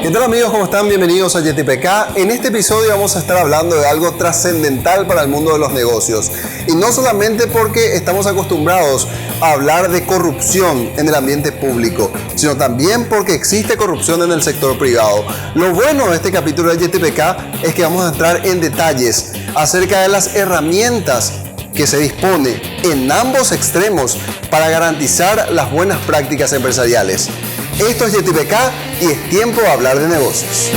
¿Qué tal amigos? ¿Cómo están? Bienvenidos a YTPK. En este episodio vamos a estar hablando de algo trascendental para el mundo de los negocios. Y no solamente porque estamos acostumbrados a hablar de corrupción en el ambiente público, sino también porque existe corrupción en el sector privado. Lo bueno de este capítulo de YTPK es que vamos a entrar en detalles acerca de las herramientas que se dispone en ambos extremos para garantizar las buenas prácticas empresariales. Esto es YTPK y es tiempo de hablar de negocios.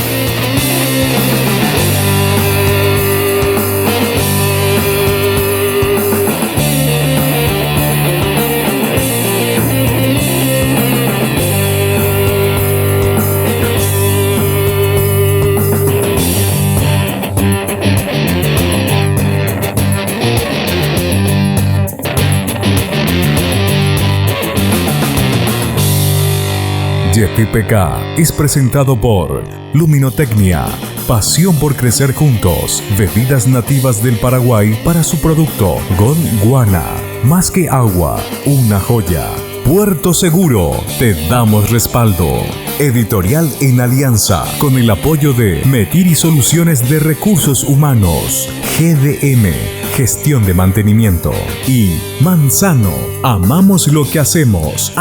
YTPK es presentado por Luminotecnia, pasión por crecer juntos, bebidas nativas del Paraguay para su producto Gondwana, más que agua, una joya. Puerto Seguro, te damos respaldo. Editorial en alianza con el apoyo de Metiri Soluciones de Recursos Humanos, GDM, Gestión de Mantenimiento, y Manzano, amamos lo que hacemos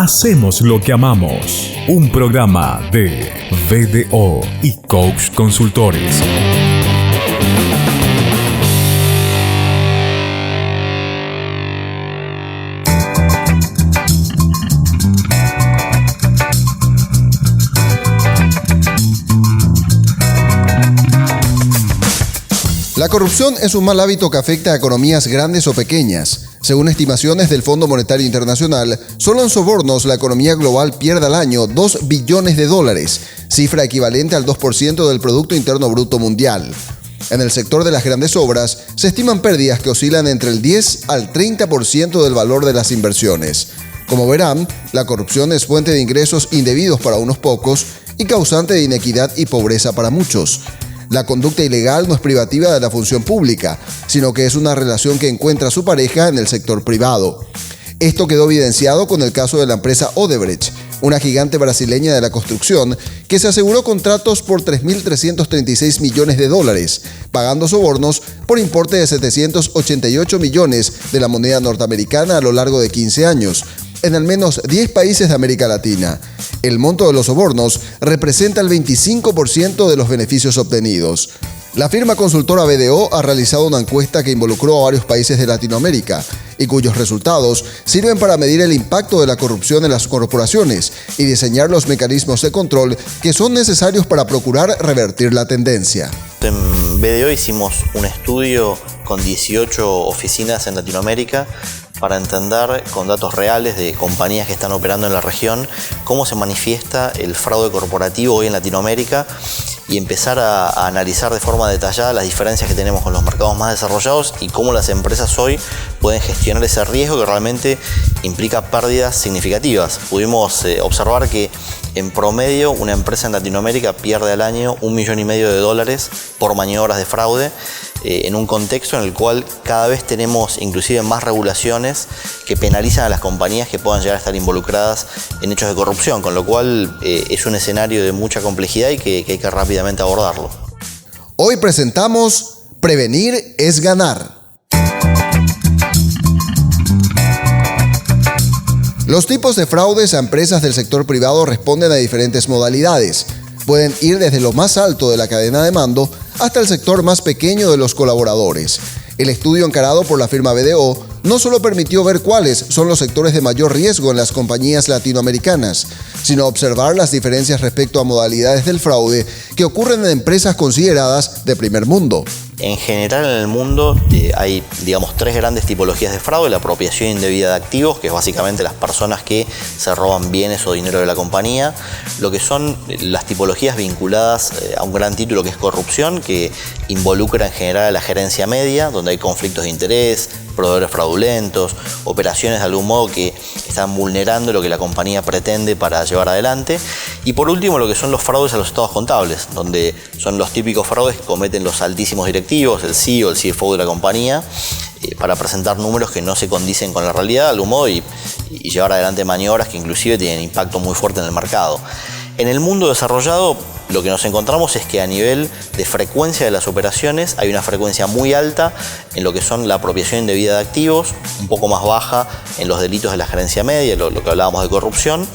lo que amamos. Un programa de BDO y Coach Consultores. La corrupción es un mal hábito que afecta a economías grandes o pequeñas. Según estimaciones del Fondo Monetario Internacional, solo en sobornos la economía global pierde al año $2 billones, cifra equivalente al 2% del Producto Interno Bruto Mundial. En el sector de las grandes obras, se estiman pérdidas que oscilan entre el 10 al 30% del valor de las inversiones. Como verán, la corrupción es fuente de ingresos indebidos para unos pocos y causante de inequidad y pobreza para muchos. La conducta ilegal no es privativa de la función pública, sino que es una relación que encuentra su pareja en el sector privado. Esto quedó evidenciado con el caso de la empresa Odebrecht, una gigante brasileña de la construcción que se aseguró contratos por $3.336 millones, pagando sobornos por importe de 788 millones de la moneda norteamericana a lo largo de 15 años, en al menos 10 países de América Latina. El monto de los sobornos representa el 25% de los beneficios obtenidos. La firma consultora BDO ha realizado una encuesta que involucró a varios países de Latinoamérica y cuyos resultados sirven para medir el impacto de la corrupción en las corporaciones y diseñar los mecanismos de control que son necesarios para procurar revertir la tendencia. En BDO hicimos un estudio con 18 oficinas en Latinoamérica para entender con datos reales de compañías que están operando en la región cómo se manifiesta el fraude corporativo hoy en Latinoamérica y empezar a analizar de forma detallada las diferencias que tenemos con los mercados más desarrollados y cómo las empresas hoy pueden gestionar ese riesgo que realmente implica pérdidas significativas. Pudimos observar que en promedio una empresa en Latinoamérica pierde al año $1,5 millones por maniobras de fraude, en un contexto en el cual cada vez tenemos inclusive más regulaciones que penalizan a las compañías que puedan llegar a estar involucradas en hechos de corrupción, con lo cual es un escenario de mucha complejidad y que hay que rápidamente abordarlo. Hoy presentamos Prevenir es ganar. Los tipos de fraudes a empresas del sector privado responden a diferentes modalidades. Pueden ir desde lo más alto de la cadena de mando hasta el sector más pequeño de los colaboradores. El estudio encarado por la firma BDO no solo permitió ver cuáles son los sectores de mayor riesgo en las compañías latinoamericanas, sino observar las diferencias respecto a modalidades del fraude que ocurren en empresas consideradas de primer mundo. En general en el mundo hay, tres grandes tipologías de fraude: la apropiación indebida de activos, que es básicamente las personas que se roban bienes o dinero de la compañía; lo que son las tipologías vinculadas a un gran título que es corrupción, que involucra en general a la gerencia media, donde hay conflictos de interés, proveedores fraudulentos, operaciones de algún modo que están vulnerando lo que la compañía pretende para llevar adelante; y por último lo que son los fraudes a los estados contables, donde son los típicos fraudes que cometen los altísimos directivos, el CEO, el CFO de la compañía, para presentar números que no se condicen con la realidad de algún modo y llevar adelante maniobras que inclusive tienen impacto muy fuerte en el mercado. En el mundo desarrollado lo que nos encontramos es que a nivel de frecuencia de las operaciones hay una frecuencia muy alta en lo que son la apropiación indebida de activos, un poco más baja en los delitos de la gerencia media, lo que hablábamos de corrupción,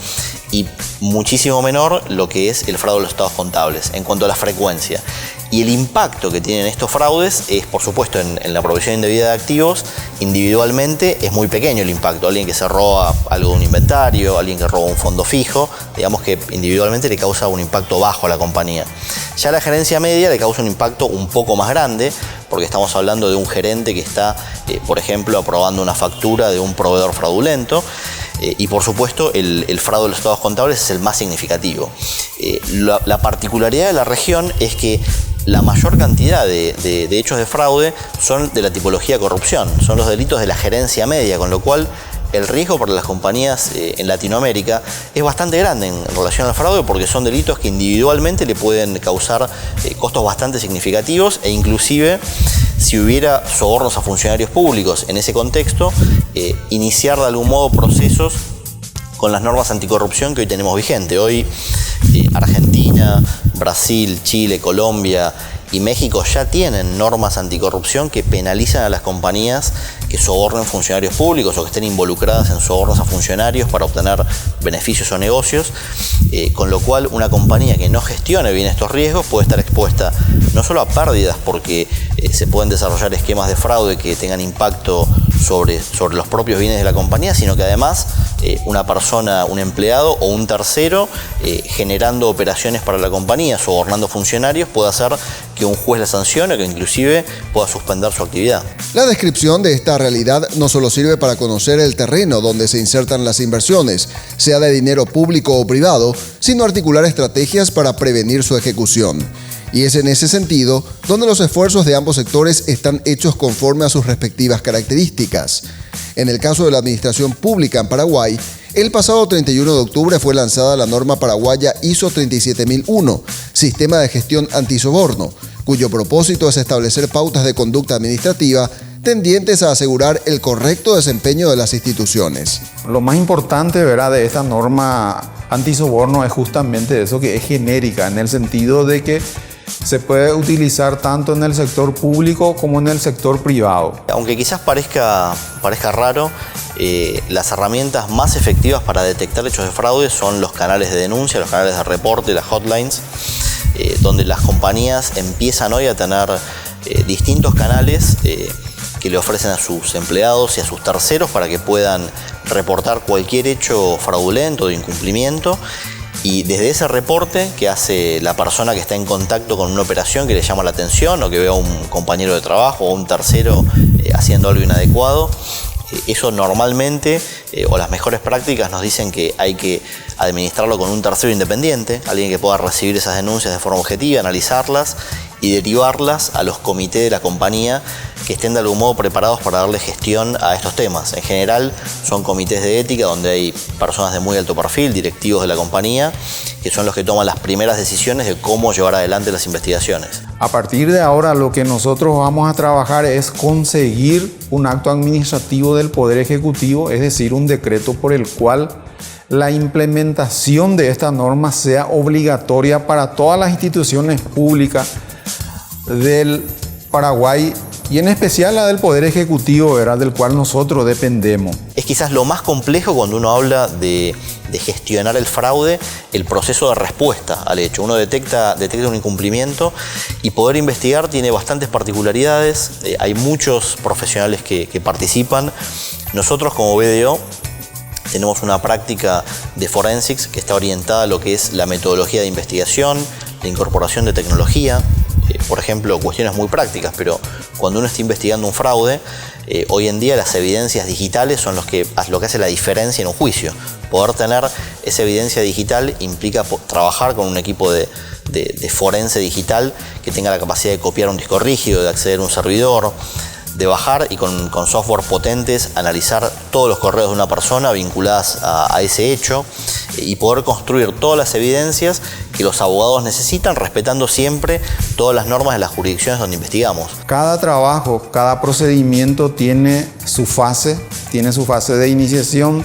y muchísimo menor lo que es el fraude de los estados contables en cuanto a la frecuencia. Y el impacto que tienen estos fraudes es, por supuesto, en la apropiación indebida de activos, individualmente es muy pequeño el impacto. Alguien que se roba algo de un inventario, alguien que roba un fondo fijo, digamos que individualmente le causa un impacto bajo a la compañía. Ya a la gerencia media le causa un impacto un poco más grande, porque estamos hablando de un gerente que está, por ejemplo, aprobando una factura de un proveedor fraudulento, y por supuesto el fraude de los estados contables es el más significativo. La particularidad de la región es que la mayor cantidad de hechos de fraude son de la tipología corrupción, son los delitos de la gerencia media, con lo cual el riesgo para las compañías en Latinoamérica es bastante grande en relación al fraude, porque son delitos que individualmente le pueden causar costos bastante significativos, e inclusive si hubiera sobornos a funcionarios públicos en ese contexto, iniciar de algún modo procesos con las normas anticorrupción que hoy tenemos vigente. Hoy Argentina, Brasil, Chile, Colombia y México ya tienen normas anticorrupción que penalizan a las compañías que sobornen funcionarios públicos o que estén involucradas en sobornos a funcionarios para obtener beneficios o negocios, con lo cual una compañía que no gestione bien estos riesgos puede estar expuesta no solo a pérdidas, porque se pueden desarrollar esquemas de fraude que tengan impacto sobre los propios bienes de la compañía, sino que además una persona, un empleado o un tercero generando operaciones para la compañía, sobornando funcionarios, puede hacer que un juez la sancione o que inclusive pueda suspender su actividad. La descripción de esta realidad no solo sirve para conocer el terreno donde se insertan las inversiones, sea de dinero público o privado, sino articular estrategias para prevenir su ejecución. Y es en ese sentido donde los esfuerzos de ambos sectores están hechos conforme a sus respectivas características. En el caso de la administración pública en Paraguay, el pasado 31 de octubre fue lanzada la norma paraguaya ISO 37001, Sistema de Gestión Antisoborno, cuyo propósito es establecer pautas de conducta administrativa tendientes a asegurar el correcto desempeño de las instituciones. Lo más importante, ¿verdad?, de esta norma antisoborno es justamente eso, que es genérica, en el sentido de que se puede utilizar tanto en el sector público como en el sector privado. Aunque quizás parezca raro, las herramientas más efectivas para detectar hechos de fraude son los canales de denuncia, los canales de reporte, las hotlines, donde las compañías empiezan hoy a tener distintos canales que le ofrecen a sus empleados y a sus terceros para que puedan reportar cualquier hecho fraudulento o de incumplimiento. Y desde ese reporte que hace la persona que está en contacto con una operación que le llama la atención, o que ve a un compañero de trabajo o un tercero haciendo algo inadecuado, eso normalmente, o las mejores prácticas nos dicen que hay que administrarlo con un tercero independiente, alguien que pueda recibir esas denuncias de forma objetiva, analizarlas y derivarlas a los comités de la compañía que estén de algún modo preparados para darle gestión a estos temas. En general son comités de ética donde hay personas de muy alto perfil, directivos de la compañía, que son los que toman las primeras decisiones de cómo llevar adelante las investigaciones. A partir de ahora lo que nosotros vamos a trabajar es conseguir un acto administrativo del Poder Ejecutivo, es decir, un decreto por el cual la implementación de esta norma sea obligatoria para todas las instituciones públicas del Paraguay, y en especial la del Poder Ejecutivo, ¿verdad?, del cual nosotros dependemos. Es quizás lo más complejo cuando uno habla de gestionar el fraude, el proceso de respuesta al hecho. Uno detecta un incumplimiento y poder investigar tiene bastantes particularidades. Hay muchos profesionales que participan. Nosotros como BDO tenemos una práctica de forensics que está orientada a lo que es la metodología de investigación, la incorporación de tecnología. Por ejemplo, cuestiones muy prácticas, pero cuando uno está investigando un fraude, hoy en día las evidencias digitales son lo que hace la diferencia en un juicio. Poder tener esa evidencia digital implica trabajar con un equipo de forense digital que tenga la capacidad de copiar un disco rígido, de acceder a un servidor, de bajar y con software potentes analizar todos los correos de una persona vinculadas a ese hecho y poder construir todas las evidencias que los abogados necesitan, respetando siempre todas las normas de las jurisdicciones donde investigamos. Cada trabajo, cada procedimiento tiene su fase de iniciación,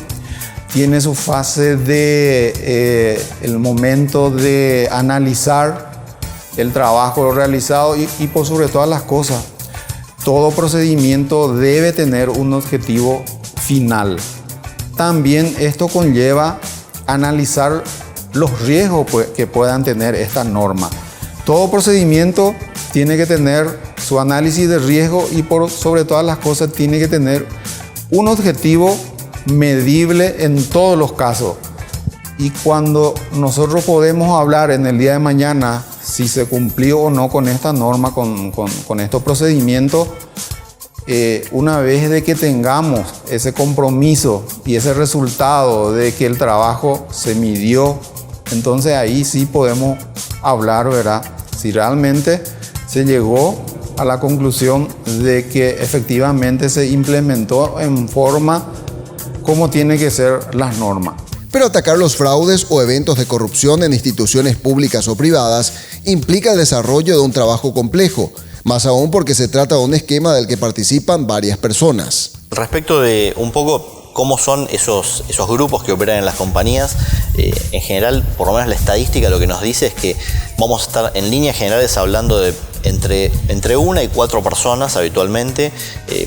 tiene su fase de el momento de analizar el trabajo realizado y por sobre todas las cosas, todo procedimiento debe tener un objetivo final. También esto conlleva analizar los riesgos que puedan tener esta norma. Todo procedimiento tiene que tener su análisis de riesgo y por sobre todas las cosas tiene que tener un objetivo medible en todos los casos. Y cuando nosotros podemos hablar en el día de mañana si se cumplió o no con esta norma, con estos procedimientos, una vez de que tengamos ese compromiso y ese resultado de que el trabajo se midió, entonces ahí sí podemos hablar, ¿verdad? Si realmente se llegó a la conclusión de que efectivamente se implementó en forma como tiene que ser las normas. Pero atacar los fraudes o eventos de corrupción en instituciones públicas o privadas implica el desarrollo de un trabajo complejo, más aún porque se trata de un esquema del que participan varias personas. Respecto de un poco cómo son esos grupos que operan en las compañías, en general, por lo menos la estadística lo que nos dice es que vamos a estar en líneas generales hablando de entre 1 y 4 personas habitualmente.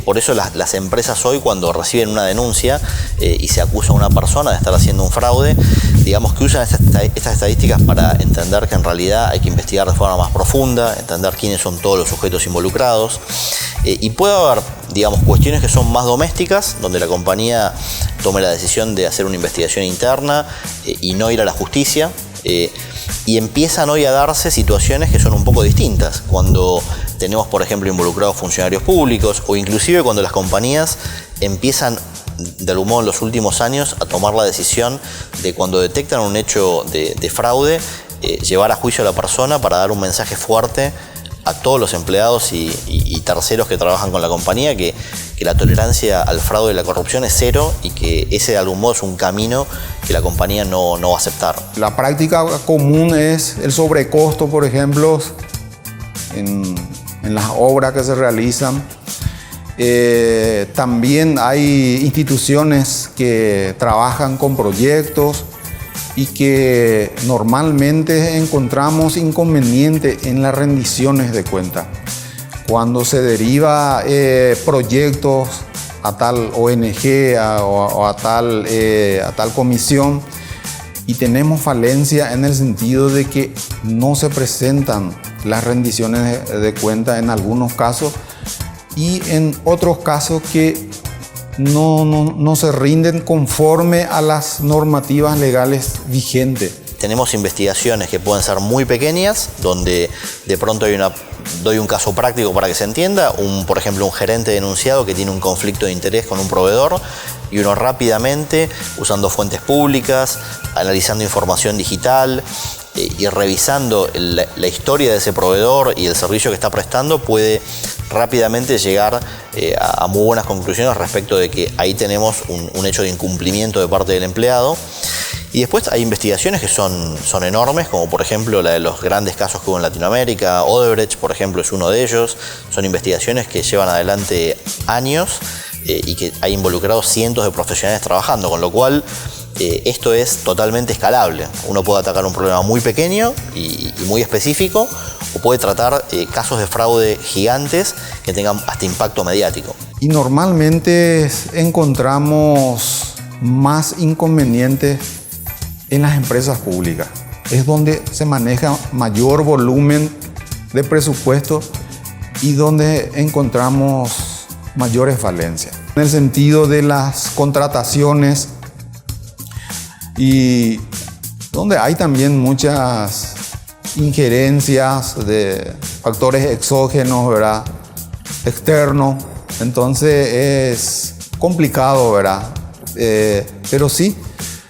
Por eso las empresas hoy, cuando reciben una denuncia y se acusa a una persona de estar haciendo un fraude, digamos que usan estas estadísticas para entender que en realidad hay que investigar de forma más profunda, entender quiénes son todos los sujetos involucrados. Y puede haber, digamos, cuestiones que son más domésticas, donde la compañía tome la decisión de hacer una investigación interna y no ir a la justicia. Y empiezan hoy a darse situaciones que son un poco distintas, cuando tenemos, por ejemplo, involucrados funcionarios públicos, o inclusive cuando las compañías empiezan, de algún modo en los últimos años, a tomar la decisión de, cuando detectan un hecho de fraude, llevar a juicio a la persona para dar un mensaje fuerte a todos los empleados y terceros que trabajan con la compañía, que la tolerancia al fraude y la corrupción es cero, y que ese de algún modo es un camino que la compañía no va a aceptar. La práctica común es el sobrecosto, por ejemplo, en las obras que se realizan. También hay instituciones que trabajan con proyectos y que normalmente encontramos inconvenientes en las rendiciones de cuenta. Cuando se deriva proyectos a tal ONG o a tal comisión, y tenemos falencia en el sentido de que no se presentan las rendiciones de cuenta en algunos casos, y en otros casos que no se rinden conforme a las normativas legales vigentes. Tenemos investigaciones que pueden ser muy pequeñas, donde de pronto doy un caso práctico para que se entienda, por ejemplo, un gerente denunciado que tiene un conflicto de interés con un proveedor, y uno rápidamente, usando fuentes públicas, analizando información digital y revisando la historia de ese proveedor y el servicio que está prestando, puede rápidamente llegar a muy buenas conclusiones respecto de que ahí tenemos un hecho de incumplimiento de parte del empleado. Y después hay investigaciones que son enormes, como por ejemplo la de los grandes casos que hubo en Latinoamérica. Odebrecht, por ejemplo, es uno de ellos. Son investigaciones que llevan adelante años y que hay involucrados cientos de profesionales trabajando, con lo cual esto es totalmente escalable. Uno puede atacar un problema muy pequeño y muy específico, o puede tratar casos de fraude gigantes que tengan hasta impacto mediático. Y normalmente encontramos más inconvenientes en las empresas públicas. Es donde se maneja mayor volumen de presupuesto y donde encontramos mayores falencias. En el sentido de las contrataciones, y donde hay también muchas injerencias de factores exógenos, ¿verdad? Externos. Entonces es complicado, ¿verdad? Pero sí.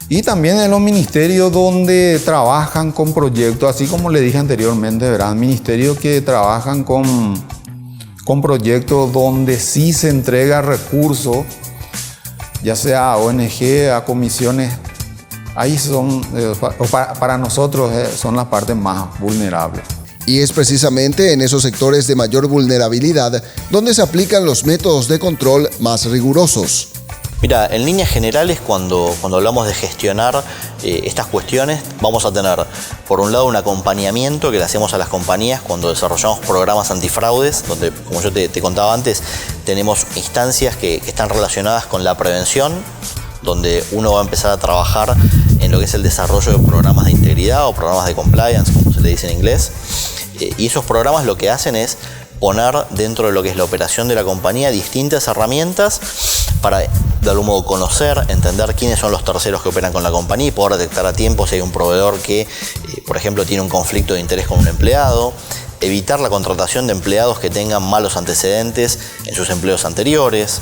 Y también en los ministerios donde trabajan con proyectos, así como le dije anteriormente, ¿verdad? Ministerios que trabajan con proyectos donde sí se entrega recursos, ya sea a ONG, a comisiones. Ahí son, para nosotros, son las partes más vulnerables. Y es precisamente en esos sectores de mayor vulnerabilidad donde se aplican los métodos de control más rigurosos. Mira, en líneas generales, cuando hablamos de gestionar estas cuestiones, vamos a tener, por un lado, un acompañamiento que le hacemos a las compañías cuando desarrollamos programas antifraudes, donde, como yo te contaba antes, tenemos instancias que están relacionadas con la prevención, donde uno va a empezar a trabajar en lo que es el desarrollo de programas de integridad o programas de compliance, como se le dice en inglés. Y esos programas lo que hacen es poner dentro de lo que es la operación de la compañía distintas herramientas para, de algún modo, conocer, entender quiénes son los terceros que operan con la compañía y poder detectar a tiempo si hay un proveedor que, por ejemplo, tiene un conflicto de interés con un empleado, evitar la contratación de empleados que tengan malos antecedentes en sus empleos anteriores.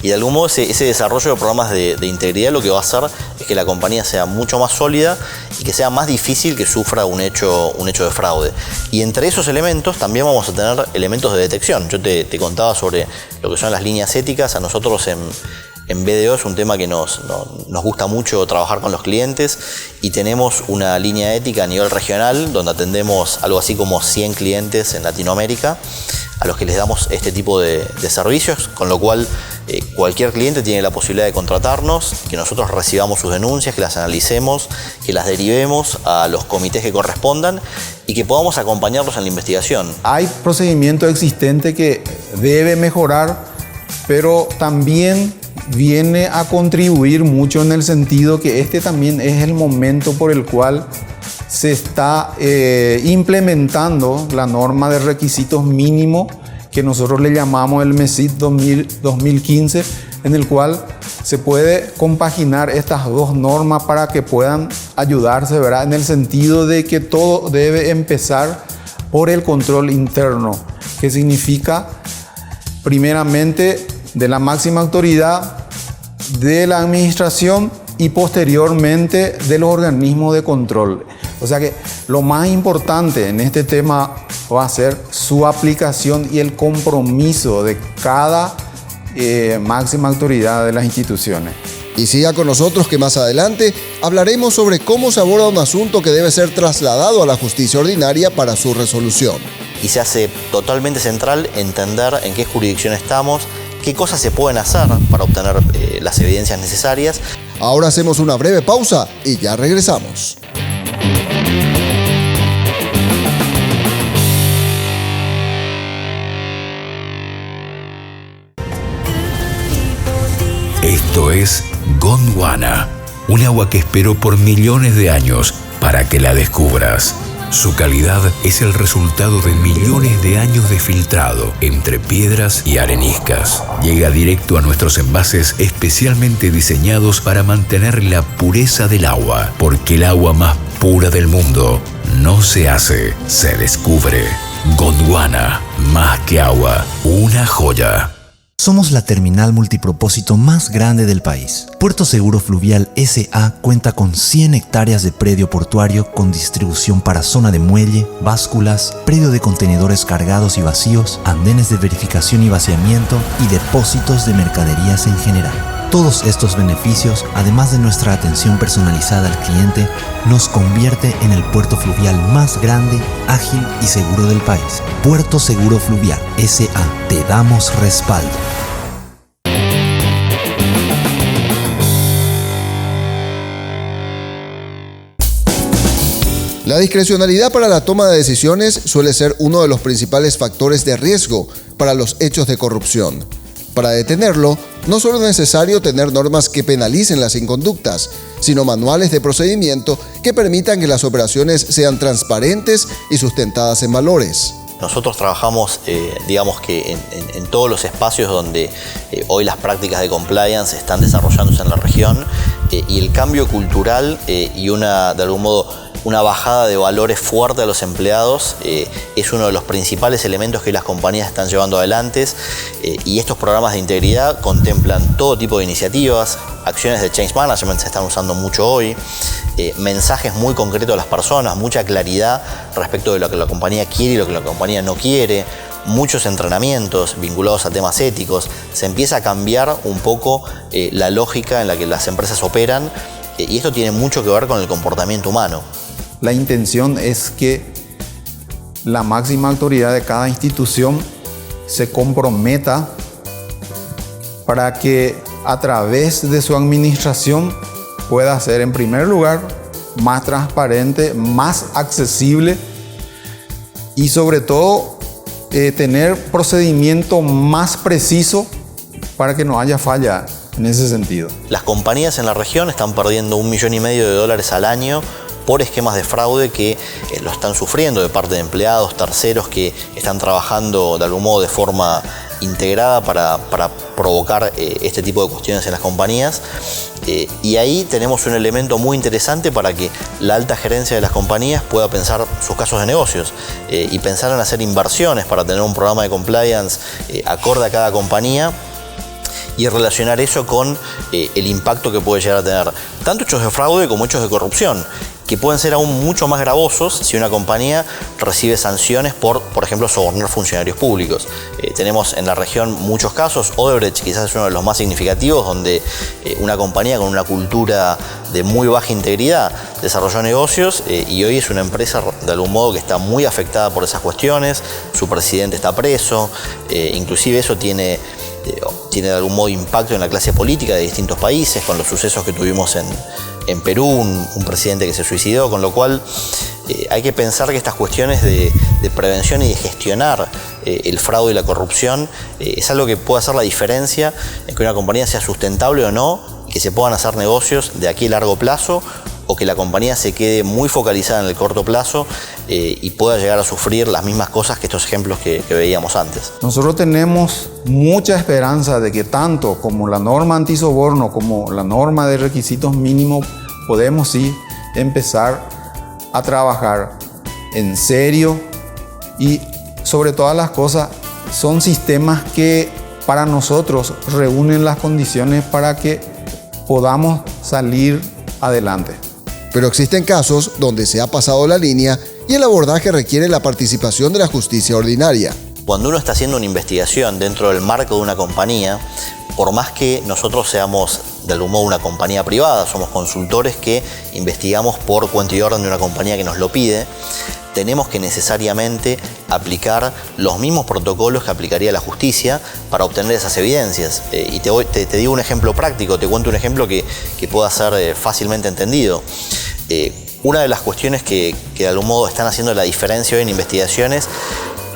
Y de algún modo ese desarrollo de programas de integridad lo que va a hacer es que la compañía sea mucho más sólida y que sea más difícil que sufra un hecho de fraude. Y entre esos elementos también vamos a tener elementos de detección. Yo te contaba sobre lo que son las líneas éticas. A nosotros en BDO es un tema que nos gusta mucho trabajar con los clientes y tenemos una línea ética a nivel regional donde atendemos algo así como 100 clientes en Latinoamérica a los que les damos este tipo de servicios, con lo cual cualquier cliente tiene la posibilidad de contratarnos, que nosotros recibamos sus denuncias, que las analicemos, que las derivemos a los comités que correspondan y que podamos acompañarlos en la investigación. Hay procedimiento existente que debe mejorar, pero también viene a contribuir mucho en el sentido que este también es el momento por el cual se está implementando la norma de requisitos mínimos que nosotros le llamamos el MESID 2015, en el cual se puede compaginar estas dos normas para que puedan ayudarse, ¿verdad? En el sentido de que todo debe empezar por el control interno, que significa primeramente de la máxima autoridad de la administración y posteriormente de los organismos de control. O sea que lo más importante en este tema va a ser su aplicación y el compromiso de cada máxima autoridad de las instituciones. Y siga con nosotros que más adelante hablaremos sobre cómo se aborda un asunto que debe ser trasladado a la justicia ordinaria para su resolución. Y se hace totalmente central entender en qué jurisdicción estamos, qué cosas se pueden hacer para obtener las evidencias necesarias. Ahora hacemos una breve pausa y ya regresamos. Esto es Gondwana, un agua que esperó por millones de años para que la descubras. Su calidad es el resultado de millones de años de filtrado entre piedras y areniscas. Llega directo a nuestros envases especialmente diseñados para mantener la pureza del agua, porque el agua más pura del mundo no se hace, se descubre. Gondwana, más que agua, una joya. Somos la terminal multipropósito más grande del país. Puerto Seguro Fluvial S.A. cuenta con 100 hectáreas de predio portuario con distribución para zona de muelle, básculas, predio de contenedores cargados y vacíos, andenes de verificación y vaciamiento y depósitos de mercaderías en general. Todos estos beneficios, además de nuestra atención personalizada al cliente, nos convierte en el puerto fluvial más grande, ágil y seguro del país. Puerto Seguro Fluvial S.A. Te damos respaldo. La discrecionalidad para la toma de decisiones suele ser uno de los principales factores de riesgo para los hechos de corrupción. Para detenerlo, no solo es necesario tener normas que penalicen las inconductas, sino manuales de procedimiento que permitan que las operaciones sean transparentes y sustentadas en valores. Nosotros trabajamos, digamos que en todos los espacios donde hoy las prácticas de compliance están desarrollándose en la región y el cambio cultural y de algún modo, una bajada de valores fuerte a los empleados es uno de los principales elementos que las compañías están llevando adelante y estos programas de integridad contemplan todo tipo de iniciativas, acciones de change management se están usando mucho hoy, mensajes muy concretos a las personas, mucha claridad respecto de lo que la compañía quiere y lo que la compañía no quiere, muchos entrenamientos vinculados a temas éticos, se empieza a cambiar un poco la lógica en la que las empresas operan y esto tiene mucho que ver con el comportamiento humano. La intención es que la máxima autoridad de cada institución se comprometa para que a través de su administración pueda ser, en primer lugar, más transparente, más accesible y sobre todo tener procedimiento más preciso para que no haya falla en ese sentido. Las compañías en la región están perdiendo $1,5 millones al año por esquemas de fraude que lo están sufriendo de parte de empleados, terceros que están trabajando de algún modo de forma integrada para provocar este tipo de cuestiones en las compañías. Y ahí tenemos un elemento muy interesante para que la alta gerencia de las compañías pueda pensar sus casos de negocios y pensar en hacer inversiones para tener un programa de compliance acorde a cada compañía y relacionar eso con el impacto que puede llegar a tener tanto hechos de fraude como hechos de corrupción, que pueden ser aún mucho más gravosos si una compañía recibe sanciones por ejemplo, sobornar funcionarios públicos. Tenemos en la región muchos casos. Odebrecht quizás es uno de los más significativos, donde una compañía con una cultura de muy baja integridad desarrolló negocios y hoy es una empresa de algún modo que está muy afectada por esas cuestiones. Su presidente está preso, inclusive eso tiene de algún modo impacto en la clase política de distintos países, con los sucesos que tuvimos en Perú, un presidente que se suicidó, con lo cual hay que pensar que estas cuestiones de prevención y de gestionar el fraude y la corrupción es algo que puede hacer la diferencia en que una compañía sea sustentable o no, que se puedan hacer negocios de aquí a largo plazo o que la compañía se quede muy focalizada en el corto plazo y pueda llegar a sufrir las mismas cosas que estos ejemplos que veíamos antes. Nosotros tenemos mucha esperanza de que tanto como la norma antisoborno como la norma de requisitos mínimos podemos sí empezar a trabajar en serio y sobre todas las cosas son sistemas que para nosotros reúnen las condiciones para que podamos salir adelante. Pero existen casos donde se ha pasado la línea y el abordaje requiere la participación de la justicia ordinaria. Cuando uno está haciendo una investigación dentro del marco de una compañía, por más que nosotros seamos de algún modo una compañía privada, somos consultores que investigamos por cuenta y orden de una compañía que nos lo pide, tenemos que necesariamente aplicar los mismos protocolos que aplicaría la justicia para obtener esas evidencias. Y te digo un ejemplo práctico, te cuento un ejemplo que pueda ser fácilmente entendido. Una de las cuestiones que de algún modo están haciendo la diferencia hoy en investigaciones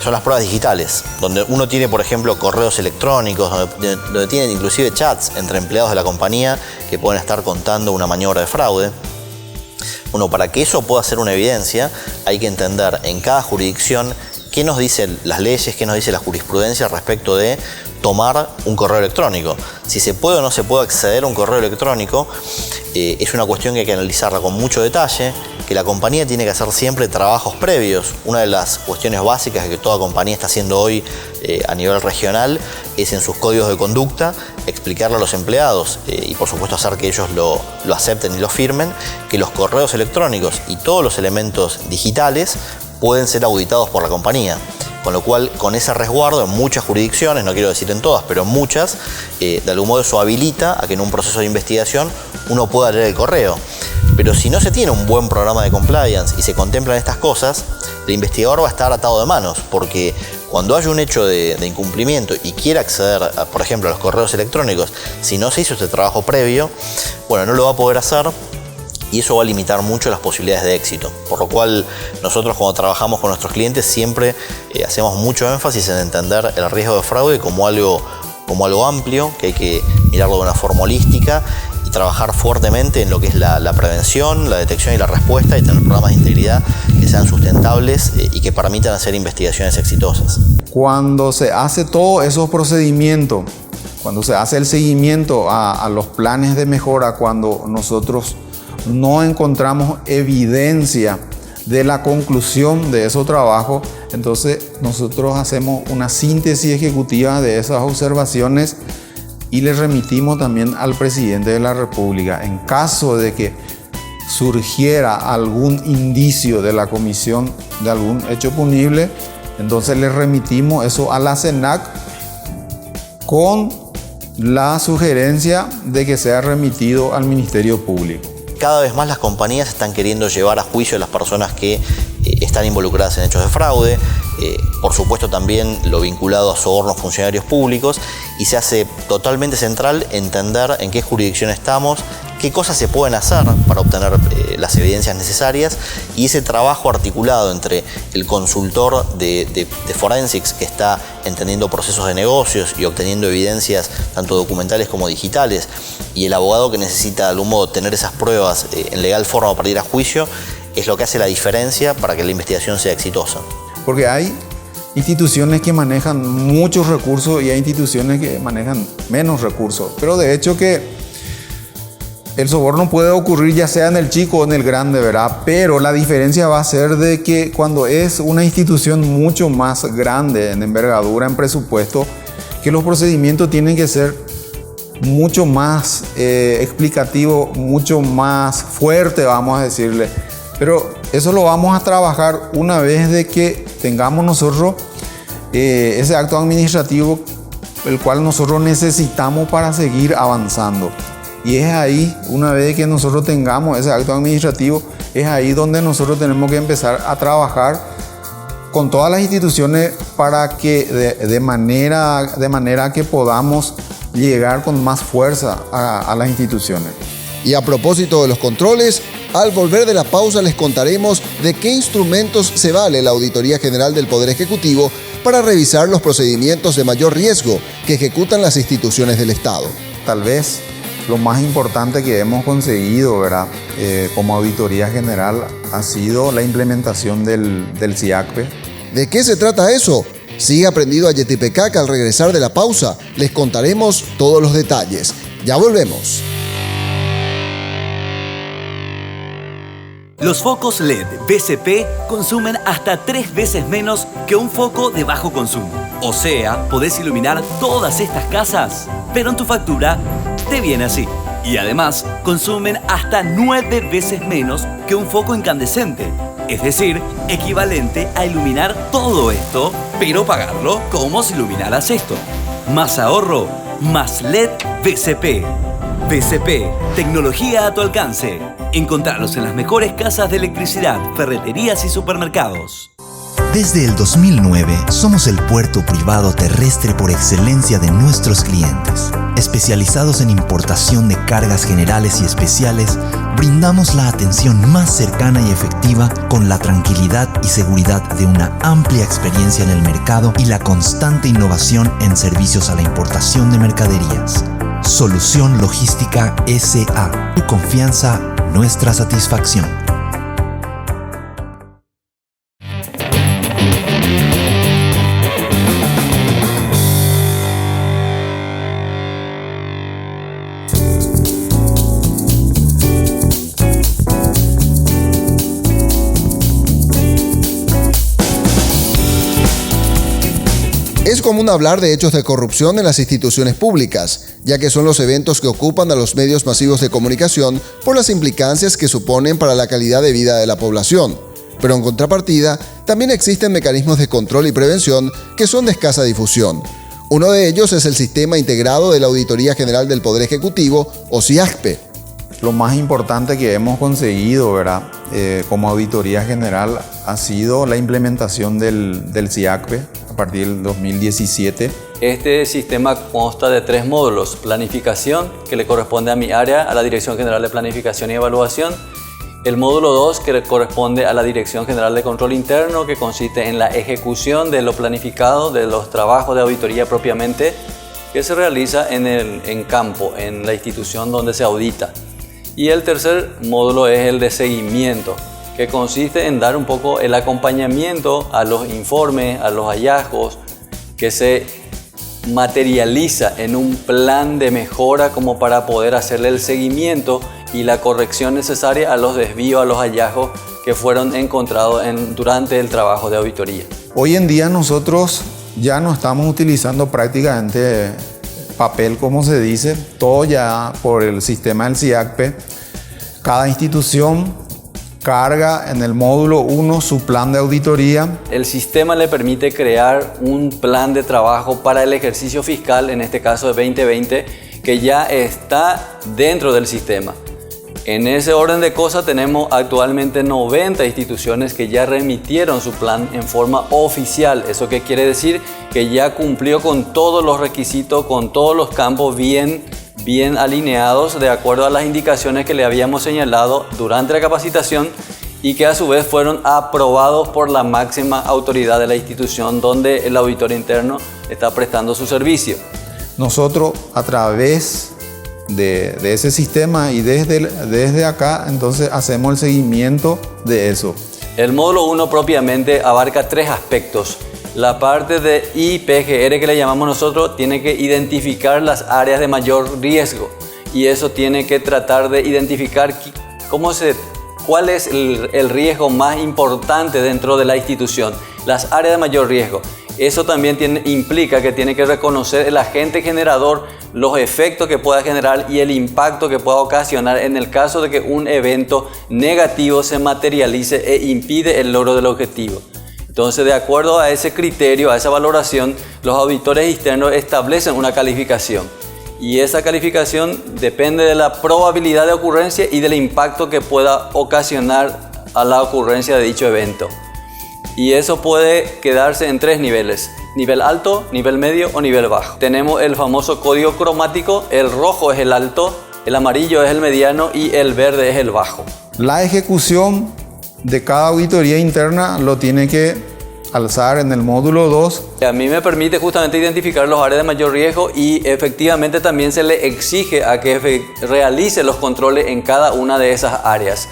son las pruebas digitales, donde uno tiene, por ejemplo, correos electrónicos, donde tienen inclusive chats entre empleados de la compañía que pueden estar contando una maniobra de fraude. Bueno, para que eso pueda ser una evidencia, hay que entender en cada jurisdicción qué nos dicen las leyes, qué nos dice la jurisprudencia respecto de tomar un correo electrónico. Si se puede o no se puede acceder a un correo electrónico, es una cuestión que hay que analizarla con mucho detalle, que la compañía tiene que hacer siempre trabajos previos. Una de las cuestiones básicas que toda compañía está haciendo hoy a nivel regional es en sus códigos de conducta explicarle a los empleados y por supuesto hacer que ellos lo acepten y lo firmen, que los correos electrónicos y todos los elementos digitales pueden ser auditados por la compañía. Con lo cual, con ese resguardo, en muchas jurisdicciones, no quiero decir en todas, pero en muchas, de algún modo eso habilita a que en un proceso de investigación uno pueda leer el correo. Pero si no se tiene un buen programa de compliance y se contemplan estas cosas, el investigador va a estar atado de manos, porque cuando hay un hecho de incumplimiento y quiere acceder, por ejemplo, a los correos electrónicos, si no se hizo este trabajo previo, bueno, no lo va a poder hacer. Y eso va a limitar mucho las posibilidades de éxito. Por lo cual nosotros cuando trabajamos con nuestros clientes siempre hacemos mucho énfasis en entender el riesgo de fraude como algo amplio, que hay que mirarlo de una forma holística y trabajar fuertemente en lo que es la prevención, la detección y la respuesta y tener programas de integridad que sean sustentables y que permitan hacer investigaciones exitosas. Cuando se hace todos esos procedimientos, cuando se hace el seguimiento a los planes de mejora, cuando nosotros no encontramos evidencia de la conclusión de esos trabajos, entonces nosotros hacemos una síntesis ejecutiva de esas observaciones y le remitimos también al presidente de la República. En caso de que surgiera algún indicio de la comisión de algún hecho punible, entonces le remitimos eso a la CENAC con la sugerencia de que sea remitido al Ministerio Público. Cada vez más las compañías están queriendo llevar a juicio a las personas que están involucradas en hechos de fraude, por supuesto también lo vinculado a sobornos funcionarios públicos, y se hace totalmente central entender en qué jurisdicción estamos, qué cosas se pueden hacer para obtener las evidencias necesarias, y ese trabajo articulado entre el consultor de forensics que está entendiendo procesos de negocios y obteniendo evidencias tanto documentales como digitales, y el abogado que necesita de algún modo tener esas pruebas en legal forma para ir a juicio, es lo que hace la diferencia para que la investigación sea exitosa. Porque hay instituciones que manejan muchos recursos y hay instituciones que manejan menos recursos. Pero de hecho que el soborno puede ocurrir ya sea en el chico o en el grande, ¿verdad? Pero la diferencia va a ser de que cuando es una institución mucho más grande en envergadura, en presupuesto, que los procedimientos tienen que ser mucho más explicativos, mucho más fuertes, vamos a decirle. Pero eso lo vamos a trabajar una vez de que tengamos nosotros ese acto administrativo el cual nosotros necesitamos para seguir avanzando. Y es ahí, una vez que nosotros tengamos ese acto administrativo, es ahí donde nosotros tenemos que empezar a trabajar con todas las instituciones para que de manera que podamos llegar con más fuerza a las instituciones. Y a propósito de los controles, al volver de la pausa les contaremos de qué instrumentos se vale la Auditoría General del Poder Ejecutivo para revisar los procedimientos de mayor riesgo que ejecutan las instituciones del Estado. Tal vez lo más importante que hemos conseguido, ¿verdad? Como Auditoría General ha sido la implementación del SIACPE. ¿De qué se trata eso? Sigue aprendido a Yetipecac que al regresar de la pausa les contaremos todos los detalles. Ya volvemos. Los focos LED BCP consumen hasta 3 veces menos que un foco de bajo consumo. O sea, podés iluminar todas estas casas, pero en tu factura te viene así. Y además, consumen hasta 9 veces menos que un foco incandescente. Es decir, equivalente a iluminar todo esto, pero pagarlo como si iluminaras esto. Más ahorro, más LED BCP. BCP, tecnología a tu alcance. Encontralos en las mejores casas de electricidad, ferreterías y supermercados. Desde el 2009, somos el puerto privado terrestre por excelencia de nuestros clientes. Especializados en importación de cargas generales y especiales, brindamos la atención más cercana y efectiva con la tranquilidad y seguridad de una amplia experiencia en el mercado y la constante innovación en servicios a la importación de mercaderías. Solución Logística S.A. Tu confianza, nuestra satisfacción. Es común hablar de hechos de corrupción en las instituciones públicas, ya que son los eventos que ocupan a los medios masivos de comunicación por las implicancias que suponen para la calidad de vida de la población. Pero en contrapartida, también existen mecanismos de control y prevención que son de escasa difusión. Uno de ellos es el Sistema Integrado de la Auditoría General del Poder Ejecutivo, o SIACPE. Lo más importante que hemos conseguido, ¿verdad? Como Auditoría General ha sido la implementación del SIACPE a partir del 2017. Este sistema consta de 3 módulos: planificación, que le corresponde a mi área, a la Dirección General de Planificación y Evaluación; el módulo 2, que le corresponde a la Dirección General de Control Interno, que consiste en la ejecución de lo planificado, de los trabajos de auditoría propiamente, que se realiza en campo, en la institución donde se audita; y el tercer módulo es el de seguimiento, que consiste en dar un poco el acompañamiento a los informes, a los hallazgos, que se materializa en un plan de mejora como para poder hacerle el seguimiento y la corrección necesaria a los desvíos, a los hallazgos que fueron encontrados durante el trabajo de auditoría. Hoy en día nosotros ya no estamos utilizando prácticamente papel, como se dice, todo ya por el sistema del SIACPE. Cada institución carga en el módulo 1 su plan de auditoría. El sistema le permite crear un plan de trabajo para el ejercicio fiscal, en este caso de 2020, que ya está dentro del sistema. En ese orden de cosas tenemos actualmente 90 instituciones que ya remitieron su plan en forma oficial. ¿Eso qué quiere decir? Que ya cumplió con todos los requisitos, con todos los campos bien alineados de acuerdo a las indicaciones que le habíamos señalado durante la capacitación y que a su vez fueron aprobados por la máxima autoridad de la institución donde el auditor interno está prestando su servicio. Nosotros a través de ese sistema y desde acá entonces hacemos el seguimiento de eso. El módulo 1 propiamente abarca 3 aspectos. La parte de IPGR que le llamamos nosotros tiene que identificar las áreas de mayor riesgo y eso tiene que tratar de identificar cuál es el riesgo más importante dentro de la institución, las áreas de mayor riesgo. Eso también implica que tiene que reconocer el agente generador, los efectos que pueda generar y el impacto que pueda ocasionar en el caso de que un evento negativo se materialice e impide el logro del objetivo. Entonces, de acuerdo a ese criterio, a esa valoración, los auditores externos establecen una calificación. Y esa calificación depende de la probabilidad de ocurrencia y del impacto que pueda ocasionar a la ocurrencia de dicho evento. Y eso puede quedarse en 3 niveles: nivel alto, nivel medio o nivel bajo. Tenemos el famoso código cromático: el rojo es el alto, el amarillo es el mediano y el verde es el bajo. La ejecución de cada auditoría interna lo tiene que alzar en el módulo 2. A mí me permite justamente identificar los áreas de mayor riesgo y efectivamente también se le exige a que realice los controles en cada una de esas áreas.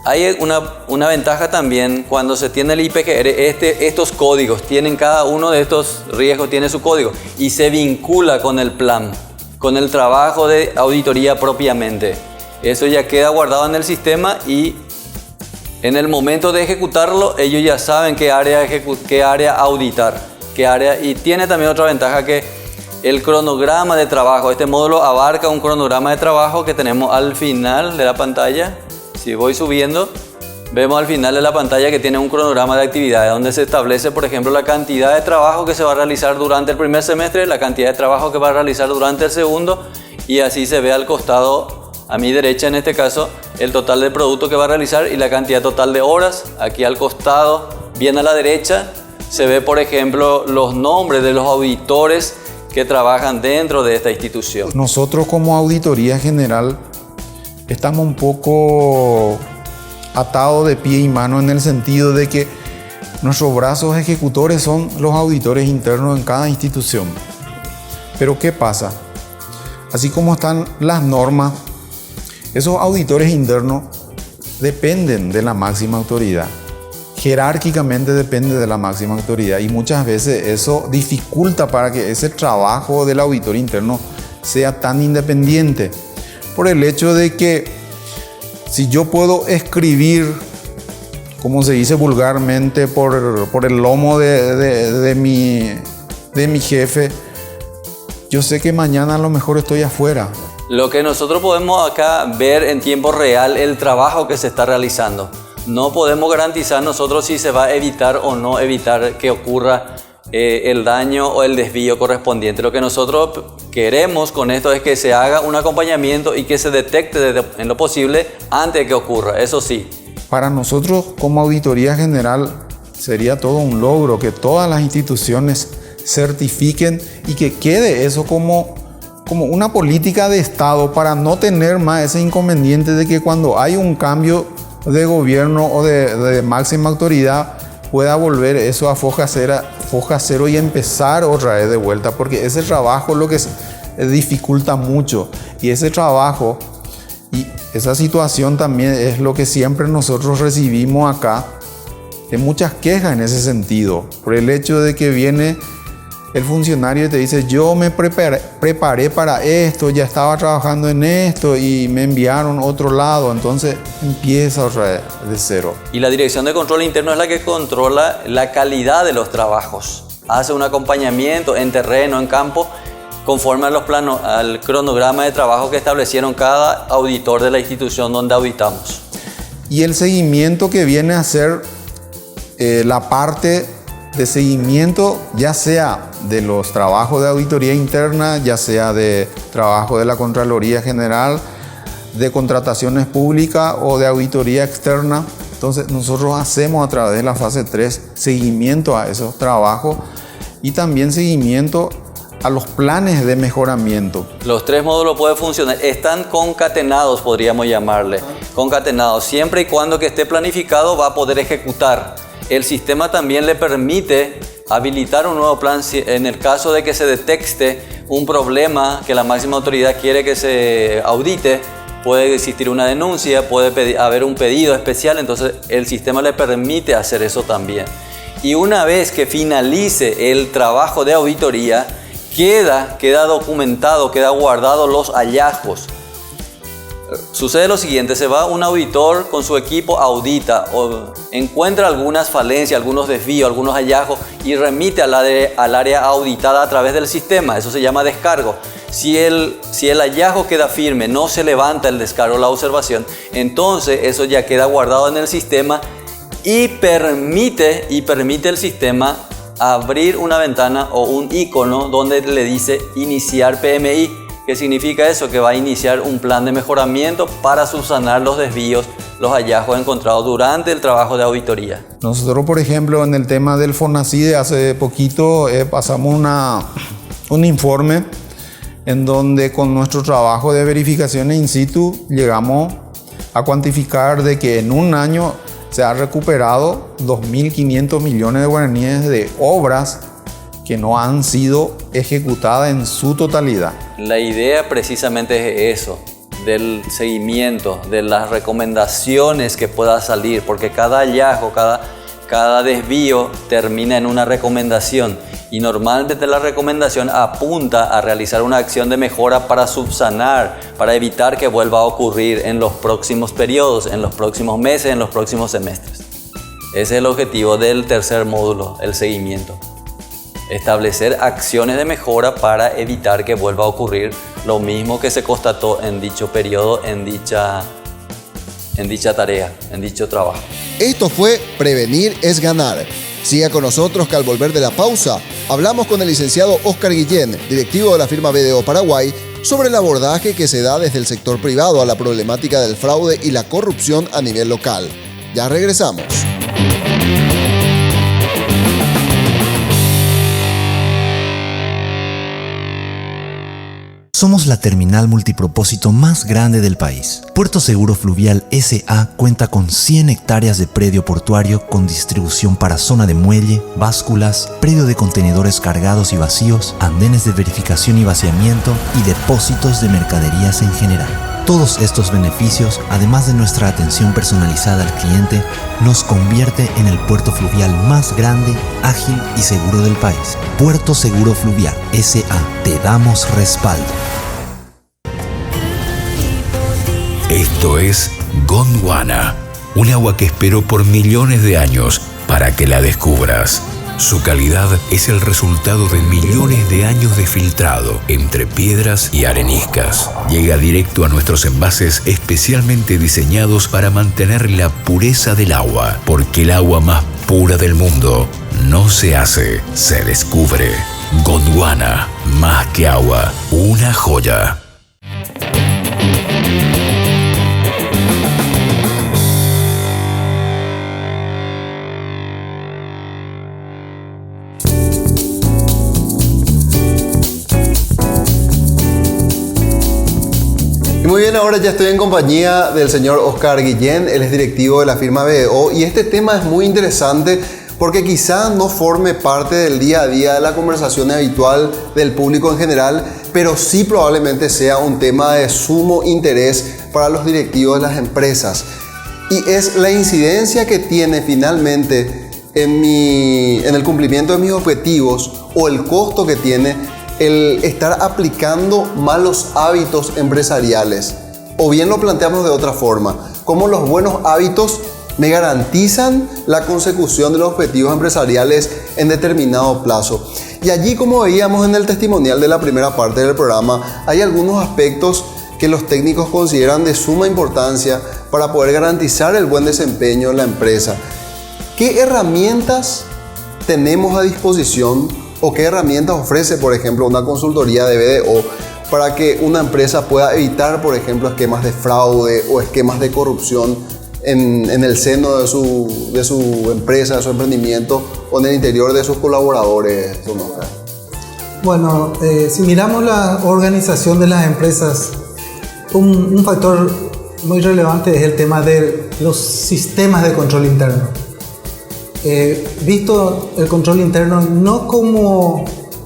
Hay una ventaja también cuando se tiene el IPGR, estos códigos tienen, cada uno de estos riesgos tiene su código y se vincula con el plan, con el trabajo de auditoría propiamente. Eso ya queda guardado en el sistema y en el momento de ejecutarlo ellos ya saben qué área auditar, y tiene también otra ventaja que el cronograma de trabajo. Este módulo abarca un cronograma de trabajo que tenemos al final de la pantalla. Si voy subiendo, vemos al final de la pantalla que tiene un cronograma de actividades donde se establece, por ejemplo, la cantidad de trabajo que se va a realizar durante el primer semestre, la cantidad de trabajo que va a realizar durante el segundo, y así se ve al costado, a mi derecha en este caso, el total de producto que va a realizar y la cantidad total de horas. Aquí al costado, bien a la derecha, se ve, por ejemplo, los nombres de los auditores que trabajan dentro de esta institución. Nosotros como Auditoría General estamos un poco atados de pie y mano en el sentido de que nuestros brazos ejecutores son los auditores internos en cada institución. Pero ¿qué pasa? Así como están las normas, esos auditores internos dependen de la máxima autoridad. Jerárquicamente depende de la máxima autoridad y muchas veces eso dificulta para que ese trabajo del auditor interno sea tan independiente. Por el hecho de que si yo puedo escribir, como se dice vulgarmente, por el lomo de mi jefe, yo sé que mañana a lo mejor estoy afuera. Lo que nosotros podemos acá ver en tiempo real, el trabajo que se está realizando. No podemos garantizar nosotros si se va a evitar o no evitar que ocurra el daño o el desvío correspondiente. Lo que nosotros queremos con esto es que se haga un acompañamiento y que se detecte en lo posible antes de que ocurra, eso sí. Para nosotros como Auditoría General sería todo un logro que todas las instituciones certifiquen y que quede eso como una política de Estado para no tener más ese inconveniente de que cuando hay un cambio de gobierno o de máxima autoridad pueda volver eso a foja cero y empezar otra vez de vuelta, porque ese trabajo es lo que dificulta mucho y ese trabajo y esa situación también es lo que siempre nosotros recibimos acá, de muchas quejas en ese sentido, por el hecho de que viene el funcionario y te dice: yo me preparé para esto, ya estaba trabajando en esto y me enviaron a otro lado, entonces empieza otra vez de cero. Y la Dirección de Control Interno es la que controla la calidad de los trabajos, hace un acompañamiento en terreno, en campo, conforme a los planos, al cronograma de trabajo que establecieron cada auditor de la institución donde auditamos. Y el seguimiento que viene a ser la parte de seguimiento, ya sea de los trabajos de auditoría interna, ya sea de trabajo de la Contraloría General, de contrataciones públicas o de auditoría externa. Entonces nosotros hacemos a través de la fase 3 seguimiento a esos trabajos y también seguimiento a los planes de mejoramiento. Los 3 módulos pueden funcionar, están concatenados, podríamos llamarle, concatenados. Siempre y cuando que esté planificado va a poder ejecutar. El sistema también le permite habilitar un nuevo plan en el caso de que se detecte un problema que la máxima autoridad quiere que se audite. Puede existir una denuncia, puede haber un pedido especial, entonces el sistema le permite hacer eso también. Y una vez que finalice el trabajo de auditoría, queda documentado, queda guardado los hallazgos. Sucede lo siguiente, se va un auditor con su equipo, audita o encuentra algunas falencias, algunos desvíos, algunos hallazgos y remite al área auditada a través del sistema. Eso se llama descargo. Si el hallazgo queda firme, no se levanta el descargo, la observación, entonces eso ya queda guardado en el sistema y permite el sistema abrir una ventana o un icono donde le dice iniciar PMI. ¿Qué significa eso? Que va a iniciar un plan de mejoramiento para subsanar los desvíos, los hallazgos encontrados durante el trabajo de auditoría. Nosotros, por ejemplo, en el tema del FONACIDE, hace poquito pasamos un informe en donde con nuestro trabajo de verificación in situ llegamos a cuantificar de que en un año se ha recuperado 2.500 millones de guaraníes de obras que no han sido ejecutadas en su totalidad. La idea precisamente es eso, del seguimiento, de las recomendaciones que pueda salir, porque cada hallazgo, cada desvío termina en una recomendación y normalmente la recomendación apunta a realizar una acción de mejora para subsanar, para evitar que vuelva a ocurrir en los próximos periodos, en los próximos meses, en los próximos semestres. Ese es el objetivo del tercer módulo, el seguimiento. Establecer acciones de mejora para evitar que vuelva a ocurrir lo mismo que se constató en dicho periodo, en dicha tarea, en dicho trabajo. Esto fue Prevenir es Ganar. Siga con nosotros que al volver de la pausa hablamos con el licenciado Oscar Guillén, directivo de la firma BDO Paraguay, sobre el abordaje que se da desde el sector privado a la problemática del fraude y la corrupción a nivel local. Ya regresamos. Somos la terminal multipropósito más grande del país. Puerto Seguro Fluvial S.A. cuenta con 100 hectáreas de predio portuario con distribución para zona de muelle, básculas, predio de contenedores cargados y vacíos, andenes de verificación y vaciamiento y depósitos de mercaderías en general. Todos estos beneficios, además de nuestra atención personalizada al cliente, nos convierte en el puerto fluvial más grande, ágil y seguro del país. Puerto Seguro Fluvial S.A. Te damos respaldo. Esto es Gondwana, un agua que esperó por millones de años para que la descubras. Su calidad es el resultado de millones de años de filtrado entre piedras y areniscas. Llega directo a nuestros envases especialmente diseñados para mantener la pureza del agua, porque el agua más pura del mundo no se hace, se descubre. Gondwana, más que agua, una joya. Muy bien, ahora ya estoy en compañía del señor Oscar Guillén, él es directivo de la firma BDO y este tema es muy interesante porque quizás no forme parte del día a día de la conversación habitual del público en general, pero sí probablemente sea un tema de sumo interés para los directivos de las empresas. Y es la incidencia que tiene finalmente en el cumplimiento de mis objetivos o el costo que tiene el estar aplicando malos hábitos empresariales. O bien lo planteamos de otra forma, cómo los buenos hábitos me garantizan la consecución de los objetivos empresariales en determinado plazo. Y allí, como veíamos en el testimonial de la primera parte del programa, hay algunos aspectos que los técnicos consideran de suma importancia para poder garantizar el buen desempeño en la empresa. ¿Qué herramientas tenemos a disposición o qué herramientas ofrece, por ejemplo, una consultoría de BDO para que una empresa pueda evitar, por ejemplo, esquemas de fraude o esquemas de corrupción en el seno de su empresa, de su emprendimiento o en el interior de sus colaboradores, don Oscar? Bueno, si miramos la organización de las empresas, un factor muy relevante es el tema de los sistemas de control interno. Visto el control interno no como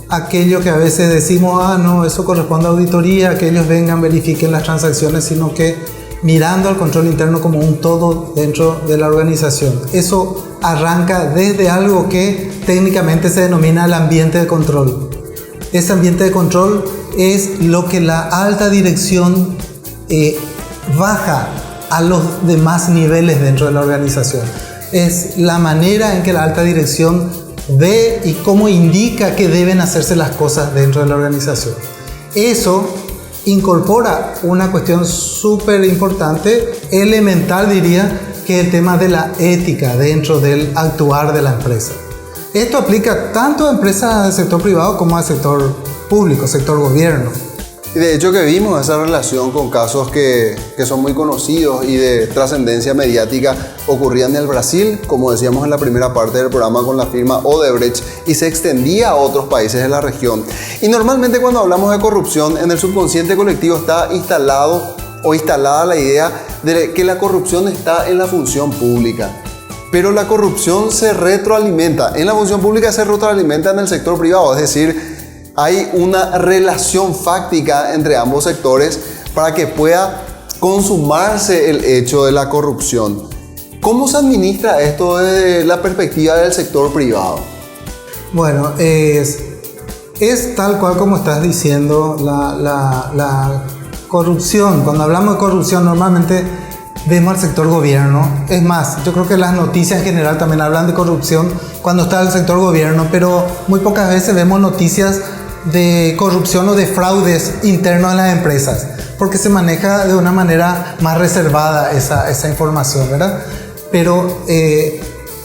aquello que a veces decimos, no, eso corresponde a auditoría, que ellos vengan, verifiquen las transacciones, sino que mirando al control interno como un todo dentro de la organización. Eso arranca desde algo que técnicamente se denomina el ambiente de control. Ese ambiente de control es lo que la alta dirección baja a los demás niveles dentro de la organización. Es la manera en que la alta dirección ve y cómo indica que deben hacerse las cosas dentro de la organización. Eso incorpora una cuestión súper importante, elemental diría, que es el tema de la ética dentro del actuar de la empresa. Esto aplica tanto a empresas del sector privado como al sector público, sector gobierno. Y de hecho que vimos esa relación con casos que son muy conocidos y de trascendencia mediática ocurrían en el Brasil, como decíamos en la primera parte del programa, con la firma Odebrecht, y se extendía a otros países de la región. Y normalmente cuando hablamos de corrupción, en el subconsciente colectivo está instalado o instalada la idea de que la corrupción está en la función pública. Pero la corrupción se retroalimenta. En la función pública se retroalimenta en el sector privado, es decir, hay una relación fáctica entre ambos sectores para que pueda consumarse el hecho de la corrupción. ¿Cómo se administra esto desde la perspectiva del sector privado? Bueno, es tal cual como estás diciendo, la corrupción. Cuando hablamos de corrupción normalmente vemos al sector gobierno. Es más, yo creo que las noticias en general también hablan de corrupción cuando está el sector gobierno, pero muy pocas veces vemos noticias de corrupción o de fraudes internos en las empresas, porque se maneja de una manera más reservada esa información, ¿verdad? Pero